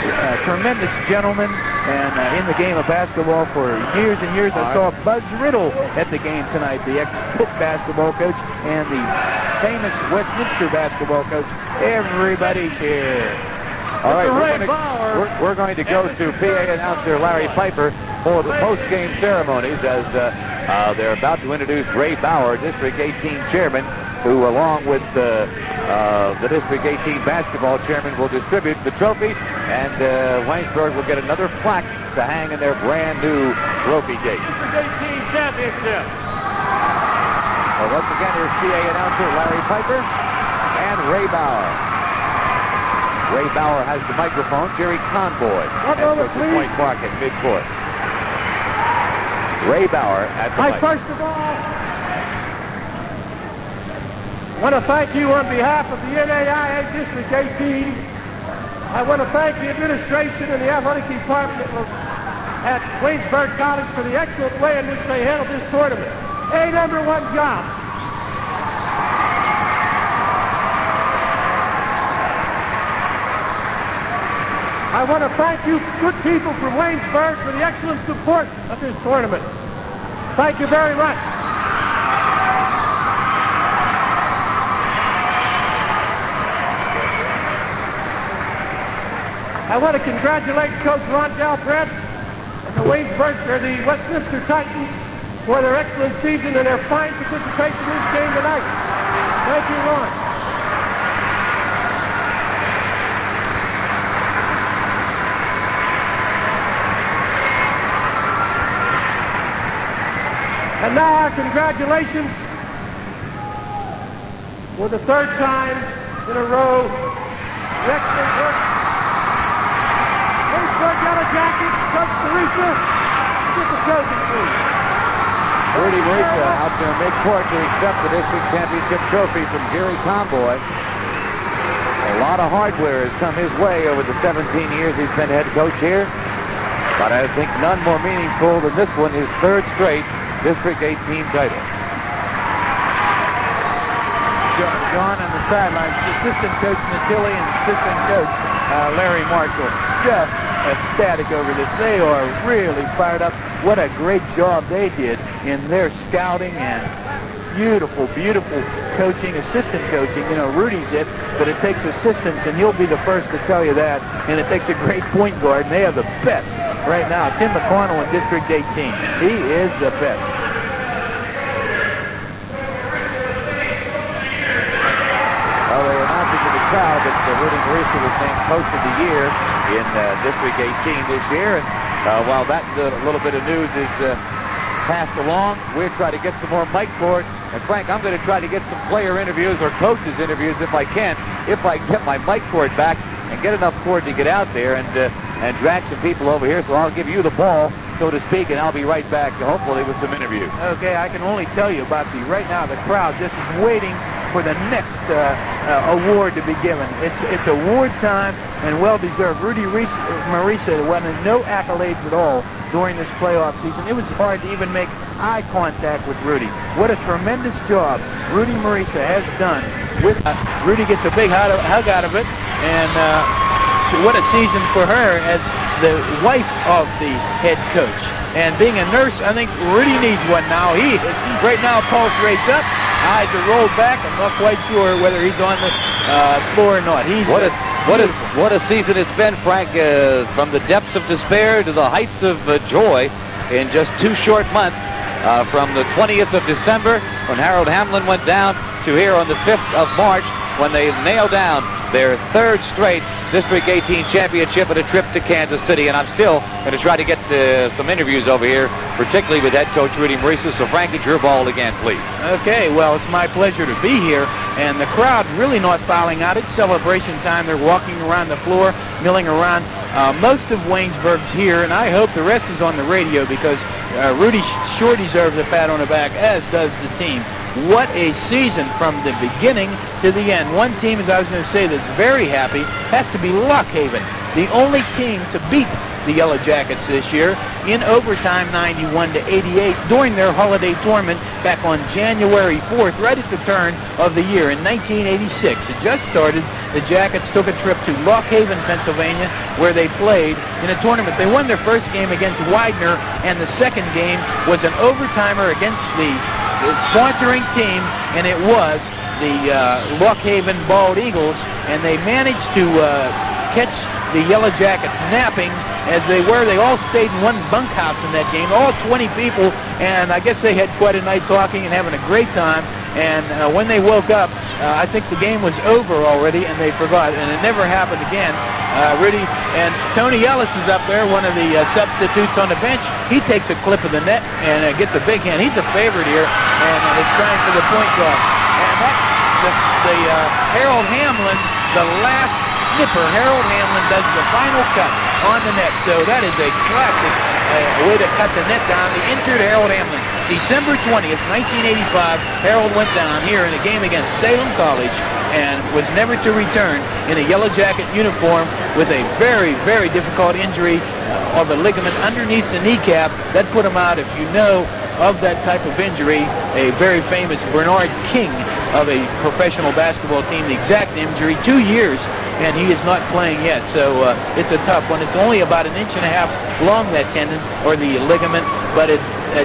a tremendous gentleman, and in the game of basketball for years and years. I saw Buzz Riddle at the game tonight, the ex-Pitt basketball coach, and the famous Westminster basketball coach. Everybody's here. All right, we're going to go to PA announcer Larry Piper for the post-game ceremonies as they're about to introduce Ray Bauer, District 18 chairman, who, along with the District 18 basketball chairman, will distribute the trophies, and Waynesburg will get another plaque to hang in their brand-new trophy case. District 18 championship. Well, once again, here's PA announcer Larry Piper and Ray Bauer. Ray Bauer has the microphone. Jerry Conboy has the point mark at midcourt. Ray Bauer at the mic. First of all, I want to thank you on behalf of the NAIA District 18. I want to thank the administration and the athletic department at Waynesburg College for the excellent way in which they handled this tournament. A #1 job. I want to thank you good people from Waynesburg for the excellent support of this tournament. Thank you very much. I want to congratulate Coach Ron Galbraith and the Westminster Titans for their excellent season and their fine participation in this game tonight. Thank you, Ron. And now our congratulations for the third time in a row. The excellent work. Waynesburg Yellow Jackets, Coach Marisa, get the trophy, please. Rudy Marisa out there midcourt to accept the district championship trophy from Jerry Conboy. A lot of hardware has come his way over the 17 years he's been head coach here. But I think none more meaningful than this one, his third straight District 18 title. John on the sidelines, assistant coach Natili and assistant coach Larry Marshall, just ecstatic over this. They are really fired up. What a great job they did in their scouting and beautiful, beautiful coaching, assistant coaching. You know, Rudy's it, but it takes assistants, and he'll be the first to tell you that. And it takes a great point guard, and they have the best right now. Tim McConnell in District 18. He is the best. Well, they announced it to the crowd that Rudy Marisa was named Coach of the Year in District 18 this year. And while that little bit of news is passed along, we'll try to get some more mic cord. And Frank, I'm going to try to get some player interviews or coaches interviews if I can get my mic cord back and get enough cord to get out there and drag some people over here. So I'll give you the ball so to speak, and I'll be right back, hopefully, with some interviews. Okay, I can only tell you about right now, the crowd just is waiting for the next award to be given. It's award time, and well-deserved. Rudy Marisa won no accolades at all during this playoff season. It was hard to even make eye contact with Rudy. What a tremendous job Rudy Marisa has done. With Rudy gets a big hug out of it, and so what a season for her as the wife of the head coach. And being a nurse, I think Rudy needs one now. He is. Right now, pulse rate's up, eyes are rolled back. I'm not quite sure whether he's on the floor or not. What a season it's been, Frank, from the depths of despair to the heights of joy in just 2 short months, from the 20th of December when Harold Hamlin went down to here on the 5th of March when they nailed down their 3rd straight District 18 championship and a trip to Kansas City. And I'm still going to try to get some interviews over here, particularly with head coach Rudy Marisa. So, Frank, it's your ball again, please. Okay, well, it's my pleasure to be here. And the crowd really not filing out. It's celebration time. They're walking around the floor, milling around. Most of Waynesburg's here, and I hope the rest is on the radio because Rudy sure deserves a pat on the back, as does the team. What a season from the beginning to the end. One team, as I was going to say, that's very happy has to be Lock Haven, the only team to beat the Yellow Jackets this year in overtime 91-88 during their holiday tournament back on January 4th, right at the turn of the year in 1986. It just started. The Jackets took a trip to Lock Haven, Pennsylvania, where they played in a tournament. They won their first game against Widener, and the second game was an overtimer against the sponsoring team, and it was the Lock Haven Bald Eagles, and they managed to catch the Yellow Jackets napping as they were. They all stayed in one bunkhouse in that game, all 20 people, and I guess they had quite a night talking and having a great time. And when they woke up, I think the game was over already, and they forgot, and it never happened again. Rudy and Tony Ellis is up there, one of the substitutes on the bench. He takes a clip of the net and gets a big hand. He's a favorite here, and is trying for the point guard. And the Harold Hamlin, the last snipper, Harold Hamlin does the final cut on the net. So that is a classic way to cut the net down. The injured Harold Hamlin. December 20th, 1985, Harold went down here in a game against Salem College and was never to return in a Yellow Jacket uniform with a very, very difficult injury of a ligament underneath the kneecap. That put him out, if you know of that type of injury, a very famous Bernard King of a professional basketball team, the exact injury, 2 years, and he is not playing yet. So it's a tough one. It's only about 1.5 inches long, that tendon, or the ligament, but it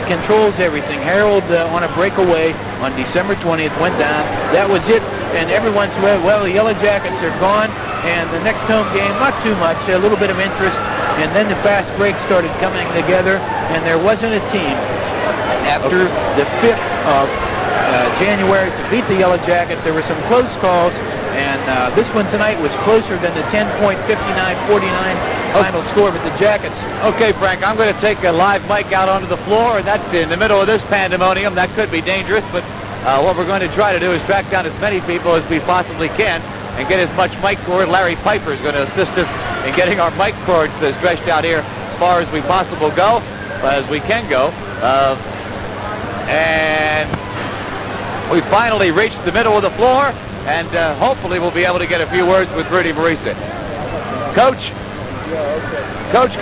controls everything. Harold, on a breakaway on December 20th, went down. That was it. And everyone said, well, the Yellow Jackets are gone. And the next home game, not too much, a little bit of interest. And then the fast break started coming together, and there wasn't a team after the 5th of January to beat the Yellow Jackets. There were some close calls, and this one tonight was closer than the 10.59-49 final score, but the Jackets. Okay, Frank, I'm going to take a live mic out onto the floor, and that's in the middle of this pandemonium. That could be dangerous, but what we're going to try to do is track down as many people as we possibly can and get as much mic cord. Larry Piper is going to assist us in getting our mic cords stretched out here as far as we possibly go, as we can go. And we finally reached the middle of the floor, and hopefully we'll be able to get a few words with Rudy Marisa. Coach? Coach?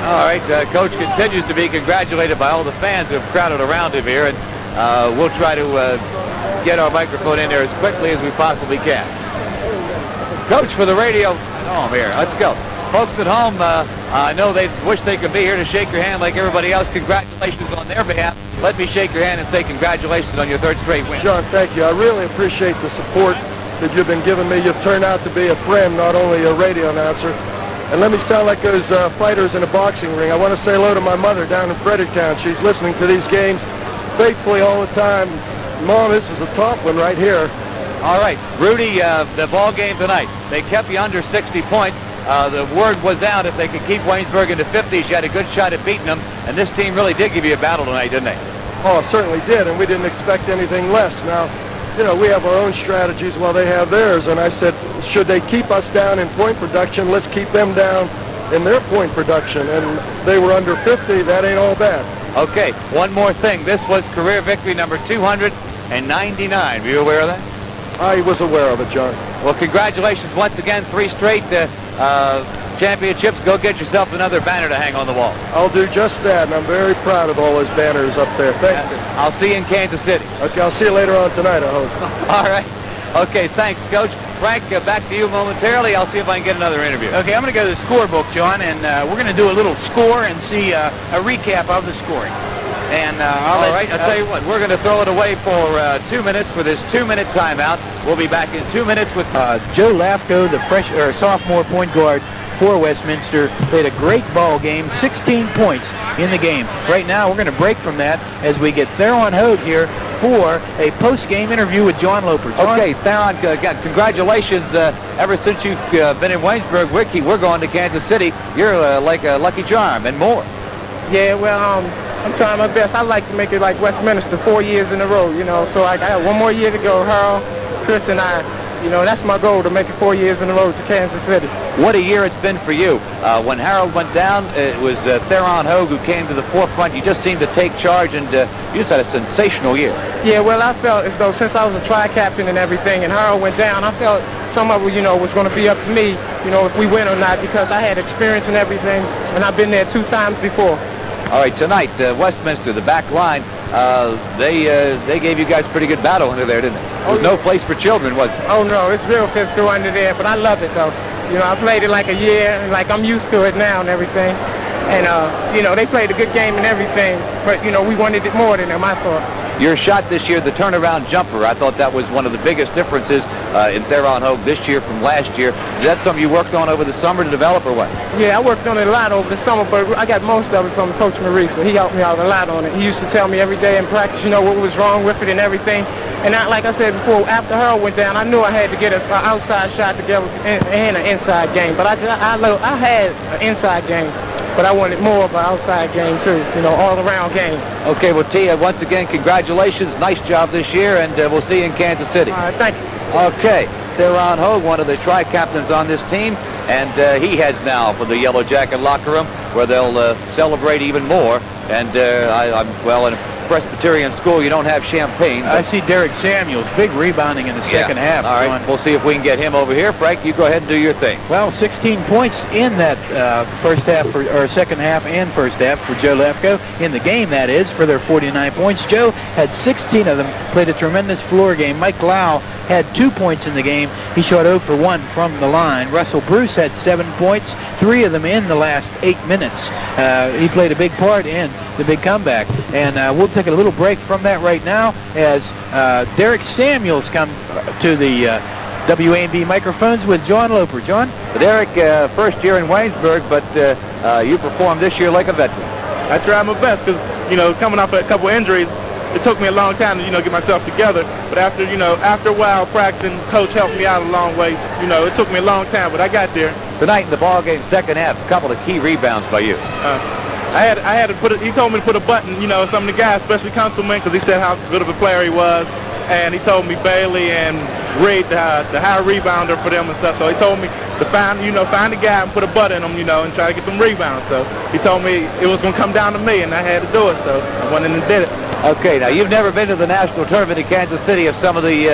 All right, Coach continues to be congratulated by all the fans who have crowded around him here, and we'll try to get our microphone in there as quickly as we possibly can. Coach, for the radio, oh, I'm here. Let's go. Folks at home, I know they wish they could be here to shake your hand like everybody else. Congratulations on their behalf. Let me shake your hand and say congratulations on your 3rd straight win. John, thank you. I really appreciate the support that you've been giving me. You've turned out to be a friend, not only a radio announcer. And let me sound like those fighters in a boxing ring. I want to say hello to my mother down in Fredericktown. She's listening to these games faithfully all the time. Mom, this is a top one right here. All right, Rudy, the ball game tonight, they kept you under 60 points. The word was out if they could keep Waynesburg in the 50s, you had a good shot at beating them. And this team really did give you a battle tonight, didn't they? Oh, it certainly did, and we didn't expect anything less. Now, you know, we have our own strategies while they have theirs, and I said, should they keep us down in point production, let's keep them down in their point production, and they were under 50. That ain't all bad. Okay, one more thing. This was career victory number 299. Were you aware of that? I was aware of it, John. Well, congratulations once again. 3 straight championships. Go get yourself another banner to hang on the wall. I'll do just that, and I'm very proud of all those banners up there. Thank you. I'll see you in Kansas City. Okay, I'll see you later on tonight, I hope. All right. Okay, thanks, Coach. Frank, back to you momentarily. I'll see if I can get another interview. Okay, I'm going to go to the scorebook, John, and we're going to do a little score and see a recap of the scoring. And All right, I'll tell you what, we're going to throw it away for 2 minutes for this 2-minute timeout. We'll be back in 2 minutes with Joe Lafko, the sophomore point guard for Westminster. Played a great ball game, 16 points in the game. Right now, we're going to break from that as we get Theron Hogue here for a post-game interview with John Loper. John? Okay, Theron, congratulations. Ever since you've been in Waynesburg, we're going to Kansas City. You're like a lucky charm and more. Yeah, well, I'm trying my best. I like to make it like Westminster 4 years in a row, you know. So I got one more year to go. Harold, Chris, and I, you know, that's my goal, to make it 4 years in a row to Kansas City. What a year it's been for you. When Harold went down, it was Theron Hogue who came to the forefront. You just seemed to take charge, and you just had a sensational year. Yeah, well, I felt as though since I was a tri-captain and everything, and Harold went down, I felt some of it, you know, was going to be up to me, you know, if we win or not, because I had experience and everything, and I've been there 2 times before. All right, tonight, Westminster, the back line, they gave you guys a pretty good battle under there, didn't they? There was no place for children, was it? Oh, no, it's real physical under there, but I love it, though. You know, I played it like a year, and like I'm used to it now and everything. And, you know, they played a good game and everything, but, you know, we wanted it more than them, I thought. Your shot this year, the turnaround jumper, I thought that was one of the biggest differences in Theron Hogue this year from last year. Is that something you worked on over the summer to develop, or what? Yeah, I worked on it a lot over the summer, but I got most of it from Coach Marisa. He helped me out a lot on it. He used to tell me every day in practice, you know, what was wrong with it and everything. And like I said before, after Harold went down, I knew I had to get an outside shot together and an inside game. But I had an inside game, but I wanted more of an outside game too, you know, all-around game. Okay, well, Tia, once again, congratulations. Nice job this year, and we'll see you in Kansas City. All right, thank you. Okay, Theron Hogue, one of the tri-captains on this team, and he heads now for the Yellow Jacket locker room, where they'll celebrate even more. And well, in a Presbyterian school, you don't have champagne. I see Derek Samuels, big rebounding in the second half. All right, we'll see if we can get him over here. Frank, you go ahead and do your thing. Well, 16 points in that second half and first half for Joe Lafko. In the game, that is, for their 49 points. Joe had 16 of them, played a tremendous floor game. Mike Lau had 2 points in the game. He shot 0 for 1 from the line. Russell Bruce had 7 points, 3 of them in the last 8 minutes. He played a big part in the big comeback. And we'll take a little break from that right now as Derek Samuels comes to the WAMB microphones with John Loper. John? Derek, first year in Waynesburg, but you performed this year like a veteran. I tried my best because, you know, coming off a couple injuries, it took me a long time to, you know, get myself together. But after a while practicing, Coach helped me out a long way. You know, it took me a long time, but I got there. Tonight in the ball game, second half, a couple of key rebounds by you. I had to put it. He told me to put a button, you know, some of the guys, especially Councilman, because he said how good of a player he was, and he told me Bailey and Reed, the high rebounder for them and stuff. So he told me to find the guy and put a button in him, you know, and try to get them rebounds. So he told me it was going to come down to me, and I had to do it. So I went in and did it. Okay, now you've never been to the national tournament in Kansas City. If some of the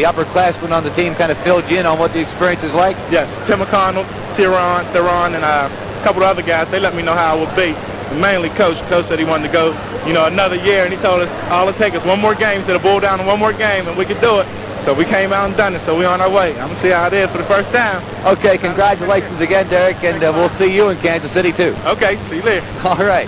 upperclassmen on the team kind of filled you in on what the experience is like? Yes, Tim McConnell, Theron, and a couple of other guys, they let me know how it would be. And mainly Coach said he wanted to go, you know, another year, and he told us all it takes is one more game. He said, boil down to one more game, and we could do it. So we came out and done it, so we're on our way. I'm going to see how it is for the first time. Okay, congratulations again, Derek, and we'll see you in Kansas City, too. Okay, see you later. All right.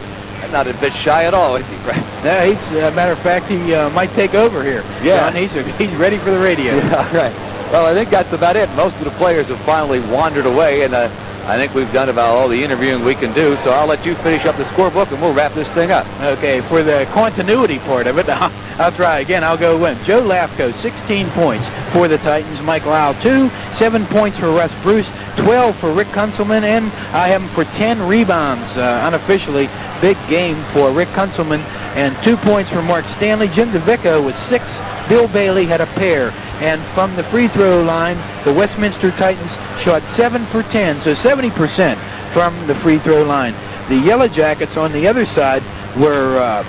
Not a bit shy at all, is he, Frank? No, he's, matter of fact, he might take over here. Yeah. John, he's ready for the radio. Yeah, all right. Well, I think that's about it. Most of the players have finally wandered away, and I think we've done about all the interviewing we can do, so I'll let you finish up the scorebook, and we'll wrap this thing up. Okay, for the continuity part of it, I'll try again. I'll go with Joe Lafko, 16 points for the Titans. Mike Lau, 2. 7 points for Russ Bruce. 12 for Rick Kunzelman, and I have him for 10 rebounds. Unofficially, big game for Rick Kunzelman, and 2 points for Mark Stanley. Jim DeVicco with 6. Bill Bailey had a pair. And from the free throw line, the Westminster Titans shot 7 for 10, so 70% from the free throw line. The Yellow Jackets on the other side were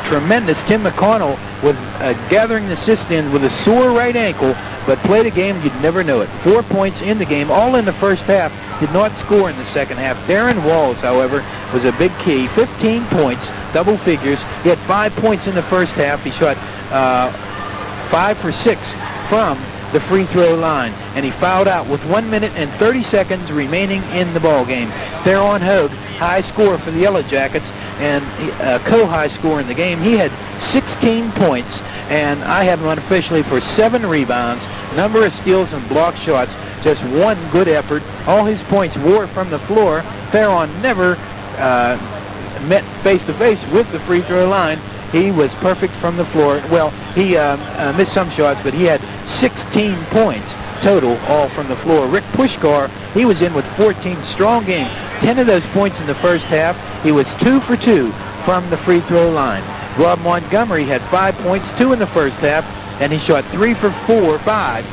tremendous. Tim McConnell was gathering the assist in with a sore right ankle, but played a game you'd never know it. 4 points in the game, all in the first half. Did not score in the second half. Darren Walls, however, was a big key. 15 points, double figures. He had 5 points in the first half. He shot 5 for 6 from the free throw line, and he fouled out with 1 minute and 30 seconds remaining in the ball game. Theron Hogue, high score for the Yellow Jackets, and co-high score in the game. He had 16 points, and I have him unofficially for 7 rebounds, number of steals and block shots, just 1 good effort. All his points were from the floor. Theron never met face-to-face with the free throw line. He was perfect from the floor. Well, he missed some shots, but he had 16 points total, all from the floor. Rick Pushkar, he was in with 14, strong game. 10 of those points in the first half. He was 2 for 2 from the free throw line. Rob Montgomery had 5 points, 2 in the first half, and he shot 3 for 5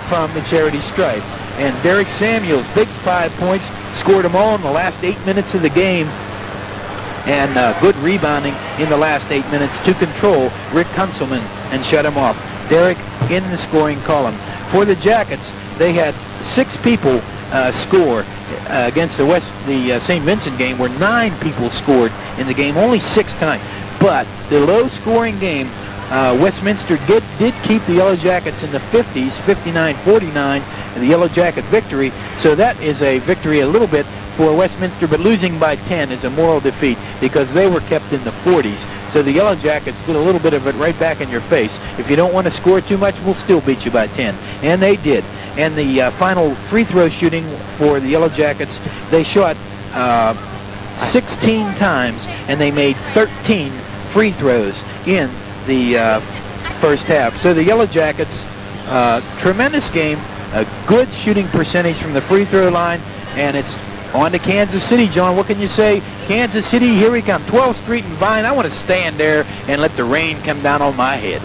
from the charity stripe. And Derek Samuels, big 5 points, scored them all in the last 8 minutes of the game. And good rebounding in the last 8 minutes to control Rick Kunzelman and shut him off. Derek in the scoring column. For the Jackets, they had 6 people score against the St. Vincent game, where 9 people scored in the game, only 6 times. But the low-scoring game, Westminster did keep the Yellow Jackets in the 50s, 59-49, and the Yellow Jacket victory. So that is a victory a little bit for Westminster, but losing by 10 is a moral defeat because they were kept in the 40s. So the Yellow Jackets did a little bit of it right back in your face. If you don't want to score too much, we'll still beat you by 10. And they did. And the final free throw shooting for the Yellow Jackets, they shot 16 times, and they made 13 free throws in the first half. So the Yellow Jackets, tremendous game, a good shooting percentage from the free throw line, and it's on to Kansas City. John, what can you say? Kansas City, here we come. 12th Street and Vine. I want to stand there and let the rain come down on my head.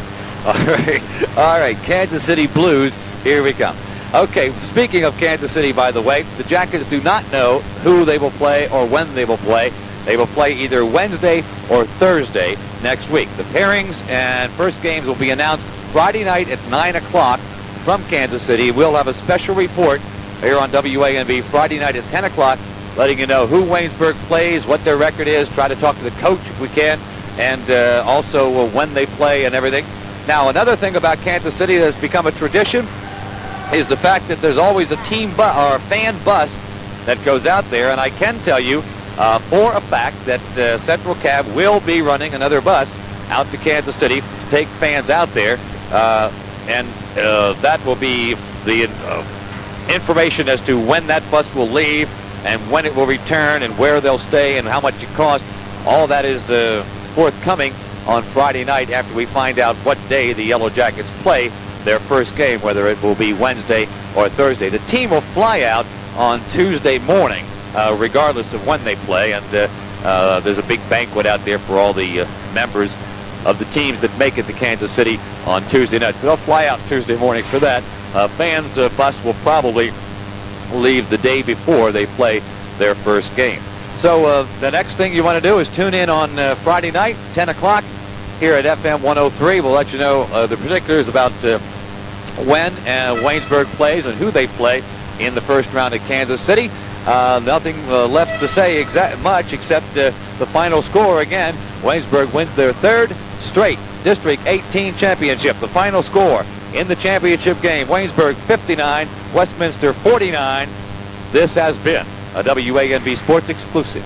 All right, Kansas City Blues, here we come. Okay, speaking of Kansas City, by the way, the Jackets do not know who they will play or when they will play. They will play either Wednesday or Thursday next week. The pairings and first games will be announced Friday night at 9 o'clock from Kansas City. We'll have a special report here on WANV Friday night at 10 o'clock, letting you know who Waynesburg plays, what their record is, try to talk to the coach if we can, and also when they play and everything. Now, another thing about Kansas City that has become a tradition is the fact that there's always a team bus or a fan bus that goes out there, and I can tell you for a fact that Central Cab will be running another bus out to Kansas City to take fans out there, and that will be the information as to when that bus will leave and when it will return and where they'll stay and how much it costs. All that is forthcoming on Friday night after we find out what day the Yellow Jackets play their first game, whether it will be Wednesday or Thursday. The team will fly out on Tuesday morning, regardless of when they play, and there's a big banquet out there for all the members of the teams that make it to Kansas City on Tuesday night. So they'll fly out Tuesday morning for that. Fans' bus will probably leave the day before they play their first game. So the next thing you want to do is tune in on Friday night, 10 o'clock, here at FM 103. We'll let you know the particulars about when Waynesburg plays and who they play in the first round at Kansas City. Nothing left to say much except the final score again. Waynesburg wins their 3rd straight District 18 championship. The final score in the championship game, Waynesburg 59, Westminster 49. This has been a WANV Sports exclusive.